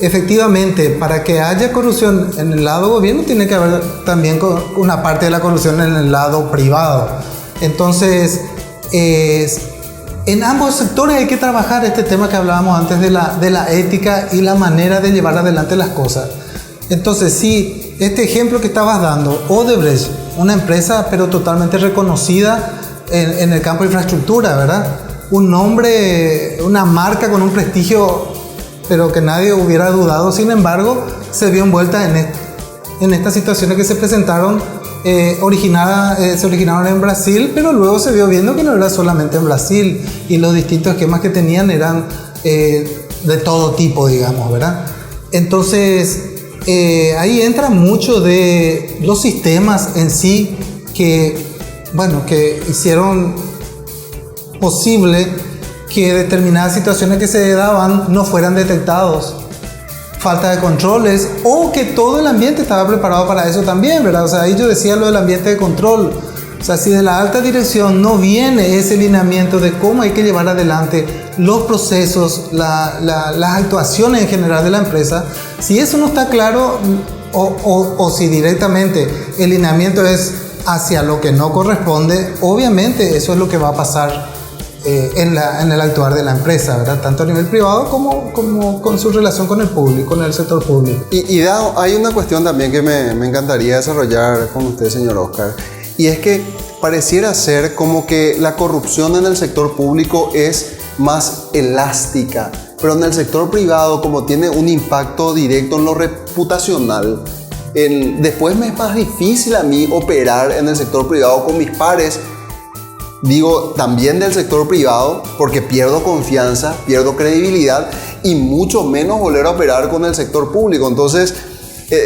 efectivamente, para que haya corrupción en el lado gobierno, tiene que haber también una parte de la corrupción en el lado privado. Entonces, en ambos sectores hay que trabajar este tema que hablábamos antes de la ética y la manera de llevar adelante las cosas. Entonces, sí, este ejemplo que estabas dando, Odebrecht, una empresa pero totalmente reconocida en el campo de infraestructura, ¿verdad? Un nombre, una marca con un prestigio, pero que nadie hubiera dudado. Sin embargo, se vio envuelta en estas situaciones que se presentaron, se originaron en Brasil, pero luego se vio viendo que no era solamente en Brasil y los distintos esquemas que tenían eran de todo tipo, digamos, ¿verdad? Entonces, ahí entra mucho de los sistemas en sí que hicieron posible que determinadas situaciones que se daban no fueran detectados. Falta de controles o que todo el ambiente estaba preparado para eso también, ¿verdad? O sea, ahí yo decía lo del ambiente de control. O sea, si de la alta dirección no viene ese lineamiento de cómo hay que llevar adelante los procesos, las actuaciones en general de la empresa, si eso no está claro o si directamente el lineamiento es hacia lo que no corresponde, obviamente eso es lo que va a pasar en el actuar de la empresa, ¿verdad? Tanto a nivel privado como con su relación con el público, con el sector público. Y hay una cuestión también que me encantaría desarrollar con usted, señor Oscar, y es que pareciera ser como que la corrupción en el sector público es más elástica, pero en el sector privado, como tiene un impacto directo en lo reputacional, después me es más difícil a mí operar en el sector privado con mis pares. Digo, también del sector privado, porque pierdo confianza, pierdo credibilidad y mucho menos volver a operar con el sector público. Entonces,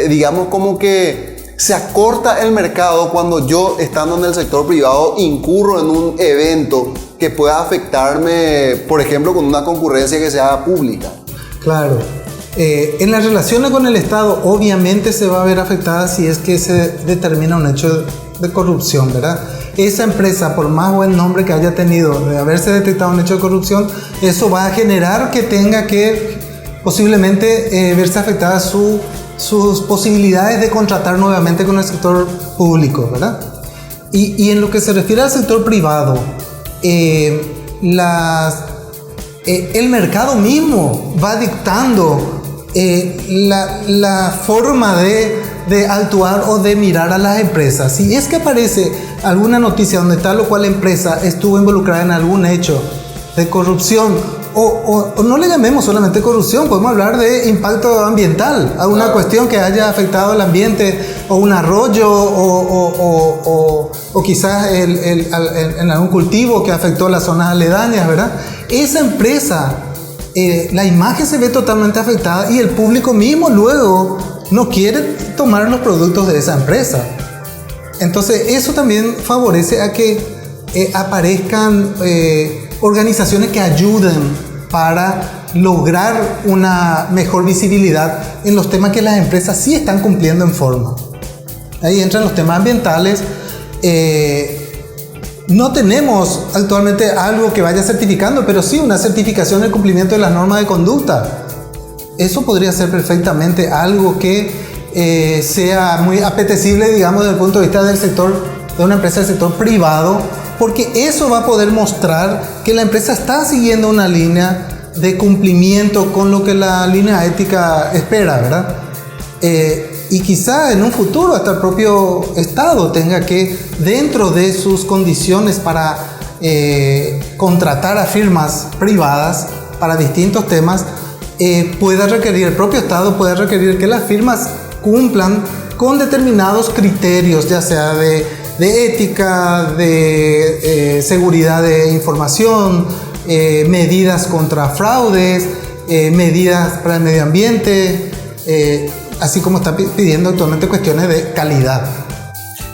digamos como que se acorta el mercado cuando yo, estando en el sector privado, incurro en un evento que pueda afectarme, por ejemplo, con una concurrencia que sea pública. Claro. En las relaciones con el Estado, obviamente se va a ver afectada si es que se determina un hecho de corrupción, ¿verdad? Esa empresa, por más buen nombre que haya tenido de haberse detectado un hecho de corrupción, eso va a generar que tenga que posiblemente verse afectada sus posibilidades de contratar nuevamente con el sector público, ¿verdad? Y en lo que se refiere al sector privado, el mercado mismo va dictando la forma de actuar o de mirar a las empresas. Si es que aparece alguna noticia donde tal o cual empresa estuvo involucrada en algún hecho de corrupción, o no le llamemos solamente corrupción, podemos hablar de impacto ambiental, alguna cuestión que haya afectado al ambiente, o un arroyo, o quizás en algún cultivo que afectó las zonas aledañas, ¿verdad? Esa empresa, la imagen se ve totalmente afectada y el público mismo luego no quiere tomar los productos de esa empresa. Entonces eso también favorece a que aparezcan organizaciones que ayuden para lograr una mejor visibilidad en los temas que las empresas sí están cumpliendo en forma. Ahí entran los temas ambientales. No tenemos actualmente algo que vaya certificando, pero sí una certificación del cumplimiento de las normas de conducta. Eso podría ser perfectamente algo que sea muy apetecible, digamos, desde el punto de vista del sector, de una empresa del sector privado, porque eso va a poder mostrar que la empresa está siguiendo una línea de cumplimiento con lo que la línea ética espera, ¿verdad? Y quizá en un futuro hasta el propio Estado tenga que, dentro de sus condiciones para contratar a firmas privadas para distintos temas, pueda requerir, el propio Estado pueda requerir que las firmas cumplan con determinados criterios, ya sea de ética, de seguridad de información, medidas contra fraudes, medidas para el medio ambiente, así como está pidiendo actualmente cuestiones de calidad.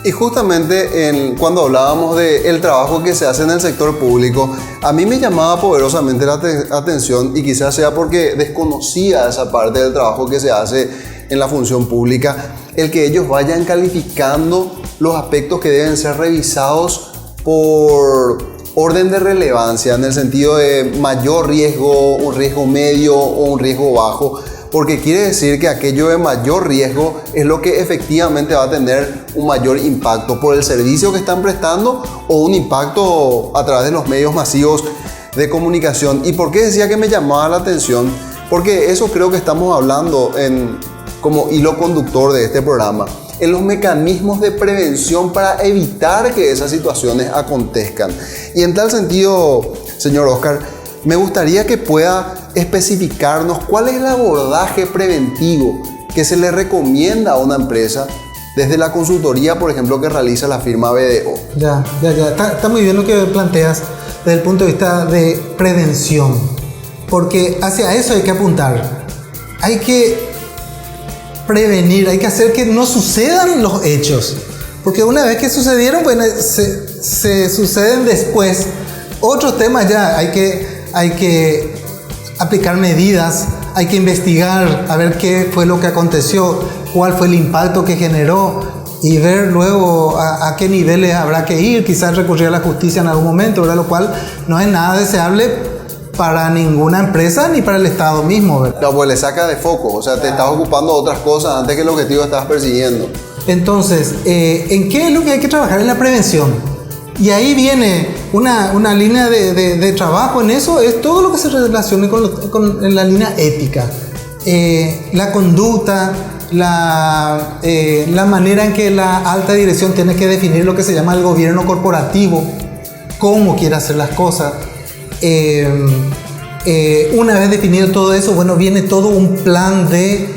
Y justamente cuando hablábamos del trabajo que se hace en el sector público, a mí me llamaba poderosamente la atención, y quizás sea porque desconocía esa parte del trabajo que se hace en la función pública, el que ellos vayan calificando los aspectos que deben ser revisados por orden de relevancia, en el sentido de mayor riesgo, un riesgo medio o un riesgo bajo, porque quiere decir que aquello de mayor riesgo es lo que efectivamente va a tener un mayor impacto por el servicio que están prestando o un impacto a través de los medios masivos de comunicación. ¿Y por qué decía que me llamaba la atención? Porque eso creo que estamos hablando como hilo conductor de este programa, en los mecanismos de prevención para evitar que esas situaciones acontezcan. Y en tal sentido, señor Oscar, me gustaría que pueda especificarnos cuál es el abordaje preventivo que se le recomienda a una empresa desde la consultoría, por ejemplo, que realiza la firma BDO. Ya. Está muy bien lo que planteas desde el punto de vista de prevención, porque hacia eso hay que apuntar. Hay que prevenir, hay que hacer que no sucedan los hechos, porque una vez que sucedieron, bueno, se suceden después otros temas. Ya hay que aplicar medidas, hay que investigar a ver qué fue lo que aconteció, cuál fue el impacto que generó, y ver luego a qué niveles habrá que ir, quizás recurrir a la justicia en algún momento, ¿verdad? Lo cual no es nada deseable para ninguna empresa ni para el Estado mismo, ¿verdad? No, pues le saca de foco, o sea, te estás ocupando de otras cosas antes que el objetivo que estás persiguiendo. Entonces, ¿en qué es lo que hay que trabajar? En la prevención. Y ahí viene una línea de trabajo en eso, es todo lo que se relacione con la línea ética. La conducta, la manera en que la alta dirección tiene que definir lo que se llama el gobierno corporativo, cómo quiere hacer las cosas. Una vez definido todo eso, bueno, viene todo un plan de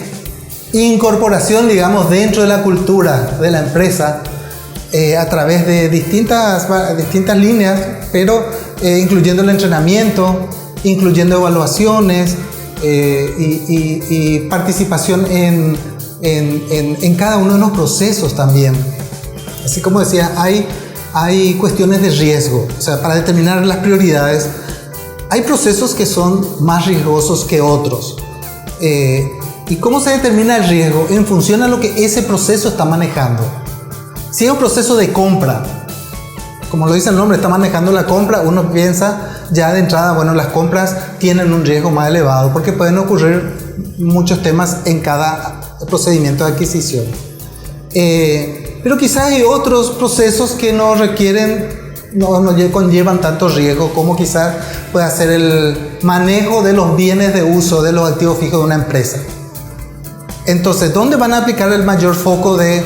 incorporación, digamos, dentro de la cultura de la empresa, a través de distintas líneas, pero incluyendo el entrenamiento, incluyendo evaluaciones y participación en cada uno de los procesos también. Así como decía, hay cuestiones de riesgo, o sea, para determinar las prioridades. Hay procesos que son más riesgosos que otros. ¿Y cómo se determina el riesgo? En función a lo que ese proceso está manejando. Si es un proceso de compra, como lo dice el nombre, está manejando la compra, uno piensa ya de entrada, bueno, las compras tienen un riesgo más elevado porque pueden ocurrir muchos temas en cada procedimiento de adquisición. Pero quizás hay otros procesos que no conllevan tanto riesgo, como quizás puede ser el manejo de los bienes de uso, de los activos fijos de una empresa. Entonces, ¿dónde van a aplicar el mayor foco de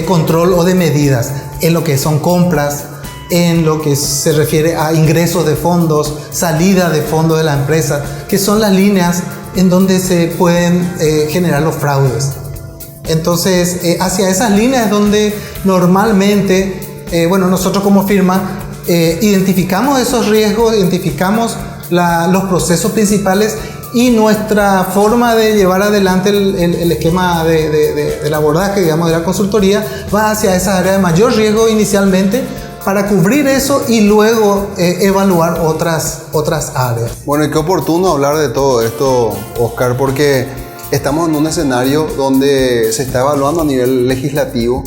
control o de medidas? En lo que son compras, en lo que se refiere a ingresos de fondos, salida de fondos de la empresa, que son las líneas en donde se pueden generar los fraudes. Entonces, hacia esas líneas es donde normalmente, nosotros como firma identificamos esos riesgos, identificamos los procesos principales, y nuestra forma de llevar adelante el esquema del abordaje, digamos, de la consultoría, va hacia esa área de mayor riesgo inicialmente, para cubrir eso y luego evaluar otras áreas. Bueno, y qué oportuno hablar de todo esto, Oscar, porque estamos en un escenario donde se está evaluando a nivel legislativo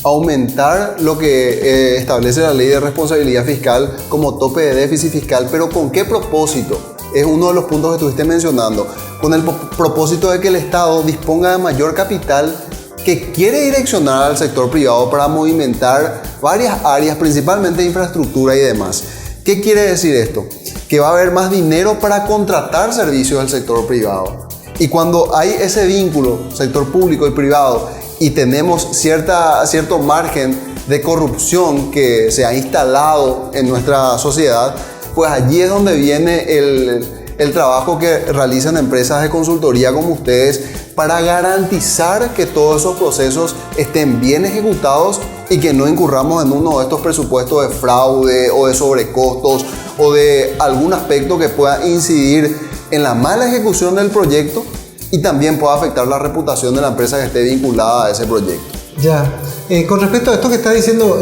aumentar lo que establece la Ley de Responsabilidad Fiscal como tope de déficit fiscal, pero ¿con qué propósito? Es uno de los puntos que estuviste mencionando, con el propósito de que el Estado disponga de mayor capital que quiere direccionar al sector privado para movimentar varias áreas, principalmente infraestructura y demás. ¿Qué quiere decir esto? Que va a haber más dinero para contratar servicios del sector privado. Y cuando hay ese vínculo, sector público y privado, y tenemos cierto margen de corrupción que se ha instalado en nuestra sociedad, pues allí es donde viene el trabajo que realizan empresas de consultoría como ustedes para garantizar que todos esos procesos estén bien ejecutados y que no incurramos en uno de estos presupuestos de fraude o de sobrecostos o de algún aspecto que pueda incidir en la mala ejecución del proyecto y también pueda afectar la reputación de la empresa que esté vinculada a ese proyecto. Ya, con respecto a esto que está diciendo,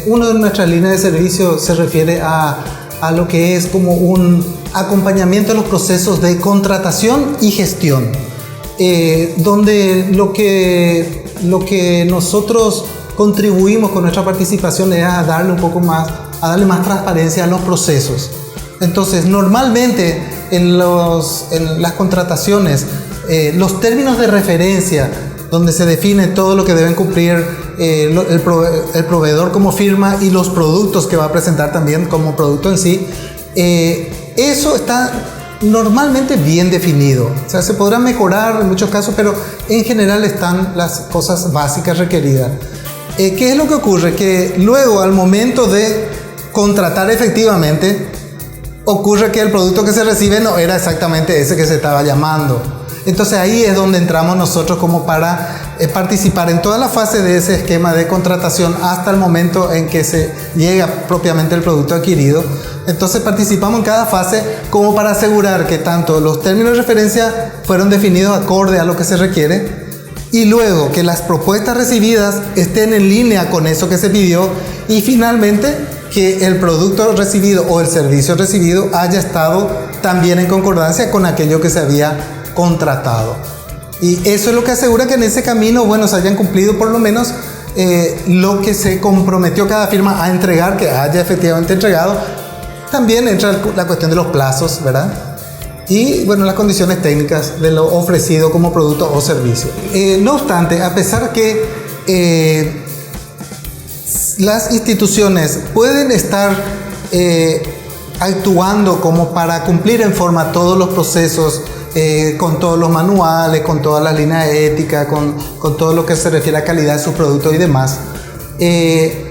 una de nuestras líneas de servicio se refiere a lo que es como un acompañamiento de los procesos de contratación y gestión, donde lo que nosotros contribuimos con nuestra participación es a darle más transparencia a los procesos. Entonces, normalmente en las contrataciones, los términos de referencia donde se define todo lo que deben cumplir el proveedor como firma y los productos que va a presentar también como producto en sí, eso está normalmente bien definido. O sea, se podrá mejorar en muchos casos, pero en general están las cosas básicas requeridas. ¿Qué es lo que ocurre? Que luego, al momento de contratar efectivamente, ocurre que el producto que se recibe no era exactamente ese que se estaba llamando. Entonces ahí es donde entramos nosotros como para participar en toda la fase de ese esquema de contratación hasta el momento en que se llega propiamente el producto adquirido. Entonces participamos en cada fase como para asegurar que tanto los términos de referencia fueron definidos acorde a lo que se requiere y luego que las propuestas recibidas estén en línea con eso que se pidió y finalmente que el producto recibido o el servicio recibido haya estado también en concordancia con aquello que se había contratado. Y eso es lo que asegura que en ese camino, se hayan cumplido por lo menos lo que se comprometió cada firma a entregar, que haya efectivamente entregado. También entra la cuestión de los plazos, ¿verdad? Y las condiciones técnicas de lo ofrecido como producto o servicio. No obstante, a pesar que las instituciones pueden estar actuando como para cumplir en forma todos los procesos, con todos los manuales, con todas las líneas de ética, con todo lo que se refiere a calidad de sus productos y demás.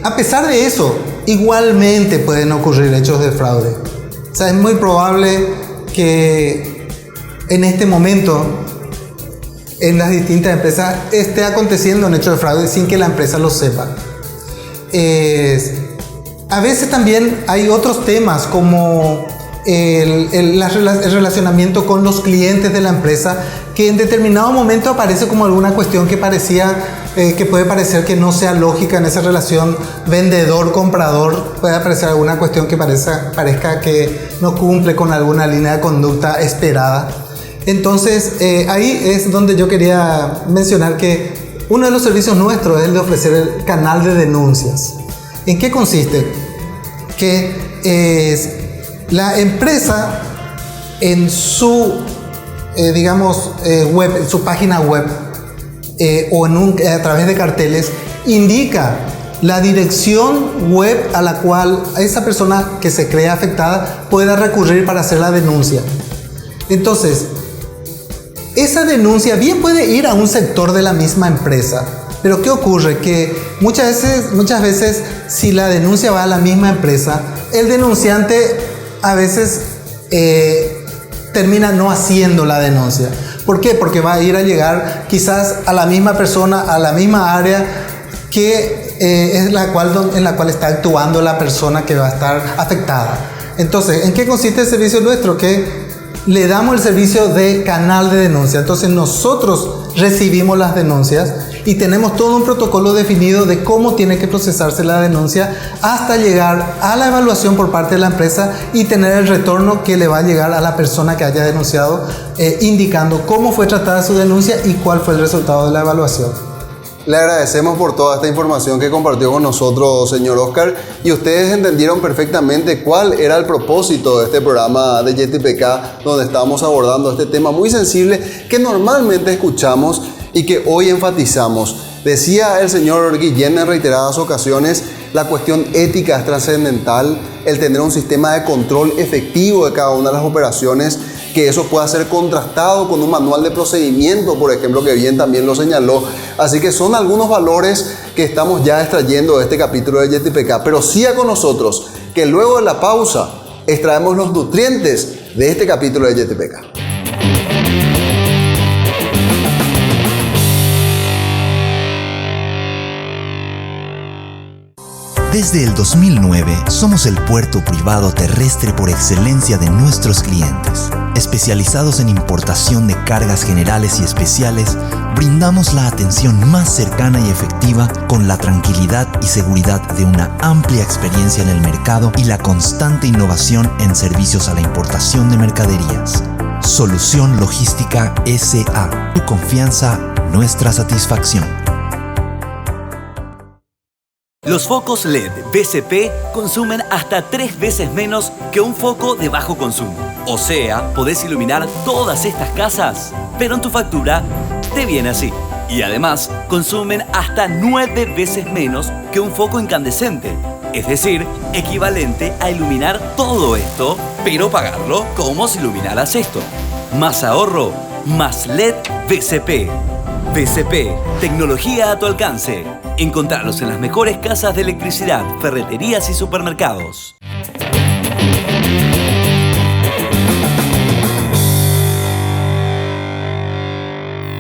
A pesar de eso, igualmente pueden ocurrir hechos de fraude. O sea, es muy probable que en este momento en las distintas empresas esté aconteciendo un hecho de fraude sin que la empresa lo sepa. A veces también hay otros temas como el relacionamiento con los clientes de la empresa, que en determinado momento aparece como alguna cuestión que puede parecer que no sea lógica en esa relación vendedor-comprador. Puede aparecer alguna cuestión que parezca que no cumple con alguna línea de conducta esperada. Entonces ahí es donde yo quería mencionar que uno de los servicios nuestros es el de ofrecer el canal de denuncias. ¿En qué consiste? Que la empresa en su, web, en su página web o a través de carteles, indica la dirección web a la cual esa persona que se cree afectada pueda recurrir para hacer la denuncia. Entonces, esa denuncia bien puede ir a un sector de la misma empresa, pero ¿qué ocurre? Que muchas veces si la denuncia va a la misma empresa, el denunciante a veces termina no haciendo la denuncia. ¿Por qué? Porque va a ir a llegar quizás a la misma persona, a la misma área que es en la cual está actuando la persona que va a estar afectada. Entonces, ¿en qué consiste el servicio nuestro? Que le damos el servicio de canal de denuncia. Entonces nosotros recibimos las denuncias y tenemos todo un protocolo definido de cómo tiene que procesarse la denuncia hasta llegar a la evaluación por parte de la empresa y tener el retorno que le va a llegar a la persona que haya denunciado, indicando cómo fue tratada su denuncia y cuál fue el resultado de la evaluación. Le agradecemos por toda esta información que compartió con nosotros, señor Oscar, y ustedes entendieron perfectamente cuál era el propósito de este programa de YTPK, donde estamos abordando este tema muy sensible que normalmente escuchamos y que hoy enfatizamos. Decía el señor Guillén en reiteradas ocasiones, la cuestión ética es trascendental, el tener un sistema de control efectivo de cada una de las operaciones, que eso pueda ser contrastado con un manual de procedimiento, por ejemplo, que bien también lo señaló. Así que son algunos valores que estamos ya extrayendo de este capítulo de YTPK, pero siga con nosotros, que luego de la pausa extraemos los nutrientes de este capítulo de YTPK. Desde el 2009, somos el puerto privado terrestre por excelencia de nuestros clientes. Especializados en importación de cargas generales y especiales, brindamos la atención más cercana y efectiva con la tranquilidad y seguridad de una amplia experiencia en el mercado y la constante innovación en servicios a la importación de mercaderías. Solución Logística S.A. Tu confianza, nuestra satisfacción. Los focos LED BCP consumen hasta 3 veces menos que un foco de bajo consumo. O sea, podés iluminar todas estas casas, pero en tu factura te viene así. Y además, consumen hasta 9 veces menos que un foco incandescente. Es decir, equivalente a iluminar todo esto, pero pagarlo como si iluminaras esto. Más ahorro, más LED BCP. BCP, tecnología a tu alcance. Encontralos en las mejores casas de electricidad, ferreterías y supermercados.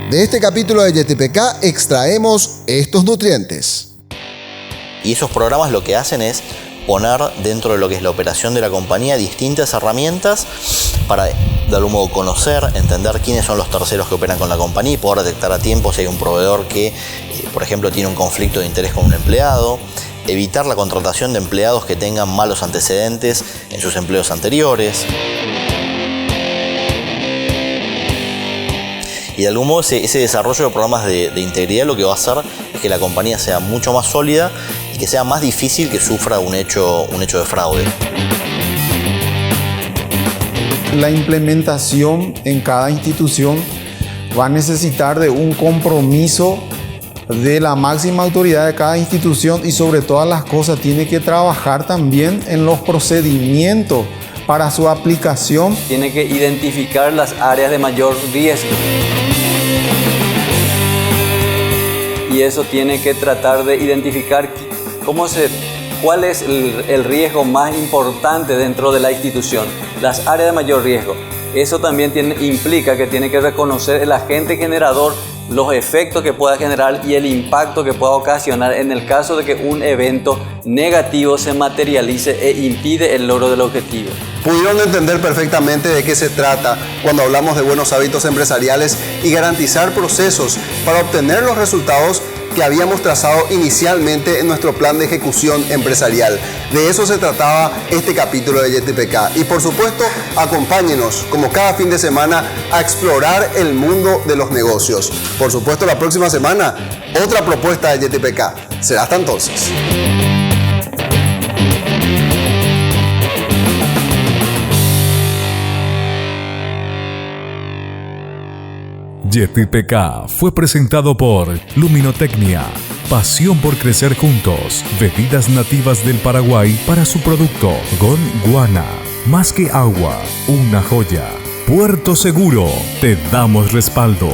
De este capítulo de YTPK extraemos estos nutrientes. Y esos programas lo que hacen es poner dentro de lo que es la operación de la compañía distintas herramientas para de algún modo conocer, entender quiénes son los terceros que operan con la compañía y poder detectar a tiempo si hay un proveedor que, por ejemplo, tiene un conflicto de interés con un empleado, evitar la contratación de empleados que tengan malos antecedentes en sus empleos anteriores. Y de algún modo ese desarrollo de programas de integridad lo que va a hacer es que la compañía sea mucho más sólida y que sea más difícil que sufra un hecho de fraude. La implementación en cada institución va a necesitar de un compromiso de la máxima autoridad de cada institución y sobre todas las cosas tiene que trabajar también en los procedimientos para su aplicación. Tiene que identificar las áreas de mayor riesgo. Y eso tiene que tratar de identificar cuál es el riesgo más importante dentro de la institución, las áreas de mayor riesgo. Eso también implica que tiene que reconocer el agente generador, los efectos que pueda generar y el impacto que pueda ocasionar en el caso de que un evento negativo se materialice e impide el logro del objetivo. Pudieron entender perfectamente de qué se trata cuando hablamos de buenos hábitos empresariales y garantizar procesos para obtener los resultados que habíamos trazado inicialmente en nuestro plan de ejecución empresarial. De eso se trataba este capítulo de YTPK. Y por supuesto, acompáñenos, como cada fin de semana, a explorar el mundo de los negocios. Por supuesto, la próxima semana, otra propuesta de YTPK. Será hasta entonces. Yeti PK fue presentado por Luminotecnia. Pasión por crecer juntos. Bebidas nativas del Paraguay para su producto Gondwana. Más que agua, una joya. Puerto Seguro, te damos respaldo.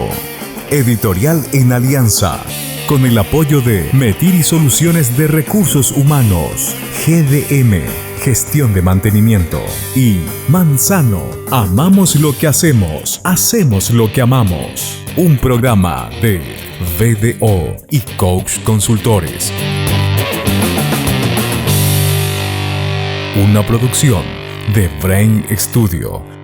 Editorial en alianza con el apoyo de Metiri Soluciones de Recursos Humanos, GDM, Gestión de Mantenimiento, y Manzano, amamos lo que hacemos lo que amamos. Un programa de VDO y Coach Consultores. Una producción de Brain Studio.